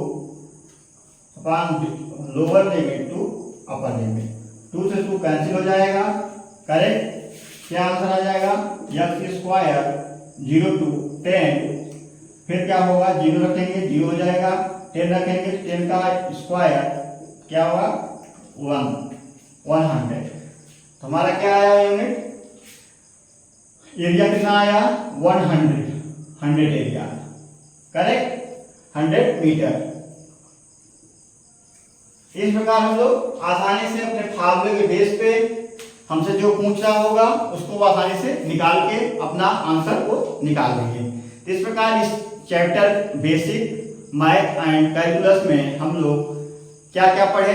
upon lower limit to upper limit, 2 से 2 कैंसिल हो जाएगा करेक्ट। क्या आंसर आ जाएगा, x स्क्वायर 0 to 10, फिर क्या होगा 0 रखेंगे 0 हो जाएगा, 10 रखेंगे 10 का स्क्वायर क्या होगा 100। तो हमारा क्या आया यूनिट, एरिया कितना आया 100 एरिया करेक्ट, 100 मीटर। इस प्रकार हम लोग आसानी से अपने फार्मूले के बेस पे हमसे जो पूछ रहा होगा उसको आसानी से निकाल के अपना आंसर को निकाल देंगे। इस प्रकार इस chapter basic math and calculus में हम लोग क्या क्या पढ़े,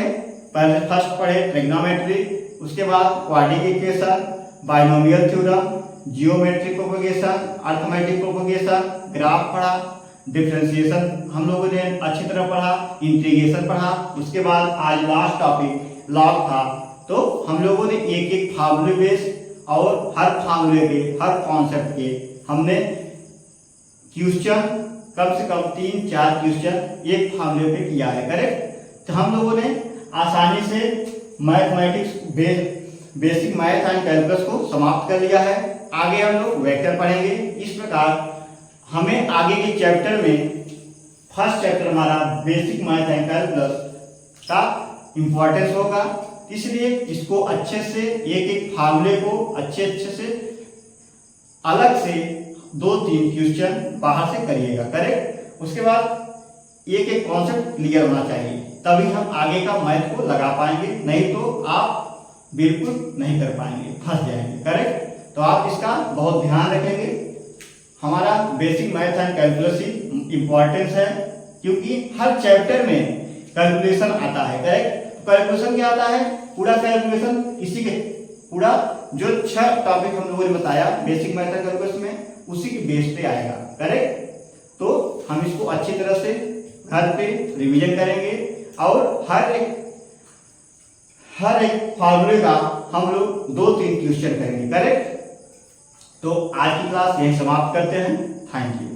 पहले फर्स्ट पढ़े ट्रिग्नोमेट्री, उसके बाद quadratic equation, binomial theorem, geometric propagation, arithmetic propagation, graph पढ़ा, डिफरेंशिएशन हम लोगों ने अच्छी तरह पढ़ा, इंटीग्रेशन पढ़ा। उसके बाद आज लास्ट टॉपिक लॉग था। तो हम लोगों ने एक एक फार्मूले बेस और हर फार्मूले के, हर कॉन्सेप्ट के हमने क्वेश्चन कम से कम 3-4 क्वेश्चन एक फार्मूले पे किया है, करेक्ट। तो हम लोगों ने आसानी से mathematics basic math and calculus को समाप्त कर लिया है। आगे हम लोग वेक्टर पढ़ेंगे। इस प्रकार हमें आगे के चैप्टर में फर्स्ट चैप्टर हमारा बेसिक मैथ एंड कैलकुलस का इंपॉर्टेंस होगा, इसलिए इसको अच्छे से एक एक फार्मूले को अच्छे से अलग से 2-3 क्वेश्चन बाहर से करिएगा, करेक्ट। उसके बाद एक एक कॉन्सेप्ट क्लियर होना चाहिए, तभी हम आगे का मैथ को लगा पाएंगे, नहीं तो आप बिल्कुल नहीं कर पाएंगे, फंस जाएंगे, करेक्ट। तो आप इसका बहुत ध्यान रखेंगे। हमारा basic math and calculus he importance है, क्योंकि हर चैप्टर में कैलकुलेशन आता है, करेक्ट। कैलकुलेशन क्या आता है? पूरा कैलकुलेशन इसी के पूरा जो 6 टॉपिक हम लोगों ने बताया बेसिक मैथ एंड कैलकुलस में, उसी के बेस पे आएगा, करेक्ट। तो हम इसको अच्छी तरह से घर पे रिवीजन करेंगे और हर एक फार्मूले का हम लोग 2-3 क्वेश्चन करेंगे, करेक्ट। तो आज की क्लास यही समाप्त करते हैं। Thank you.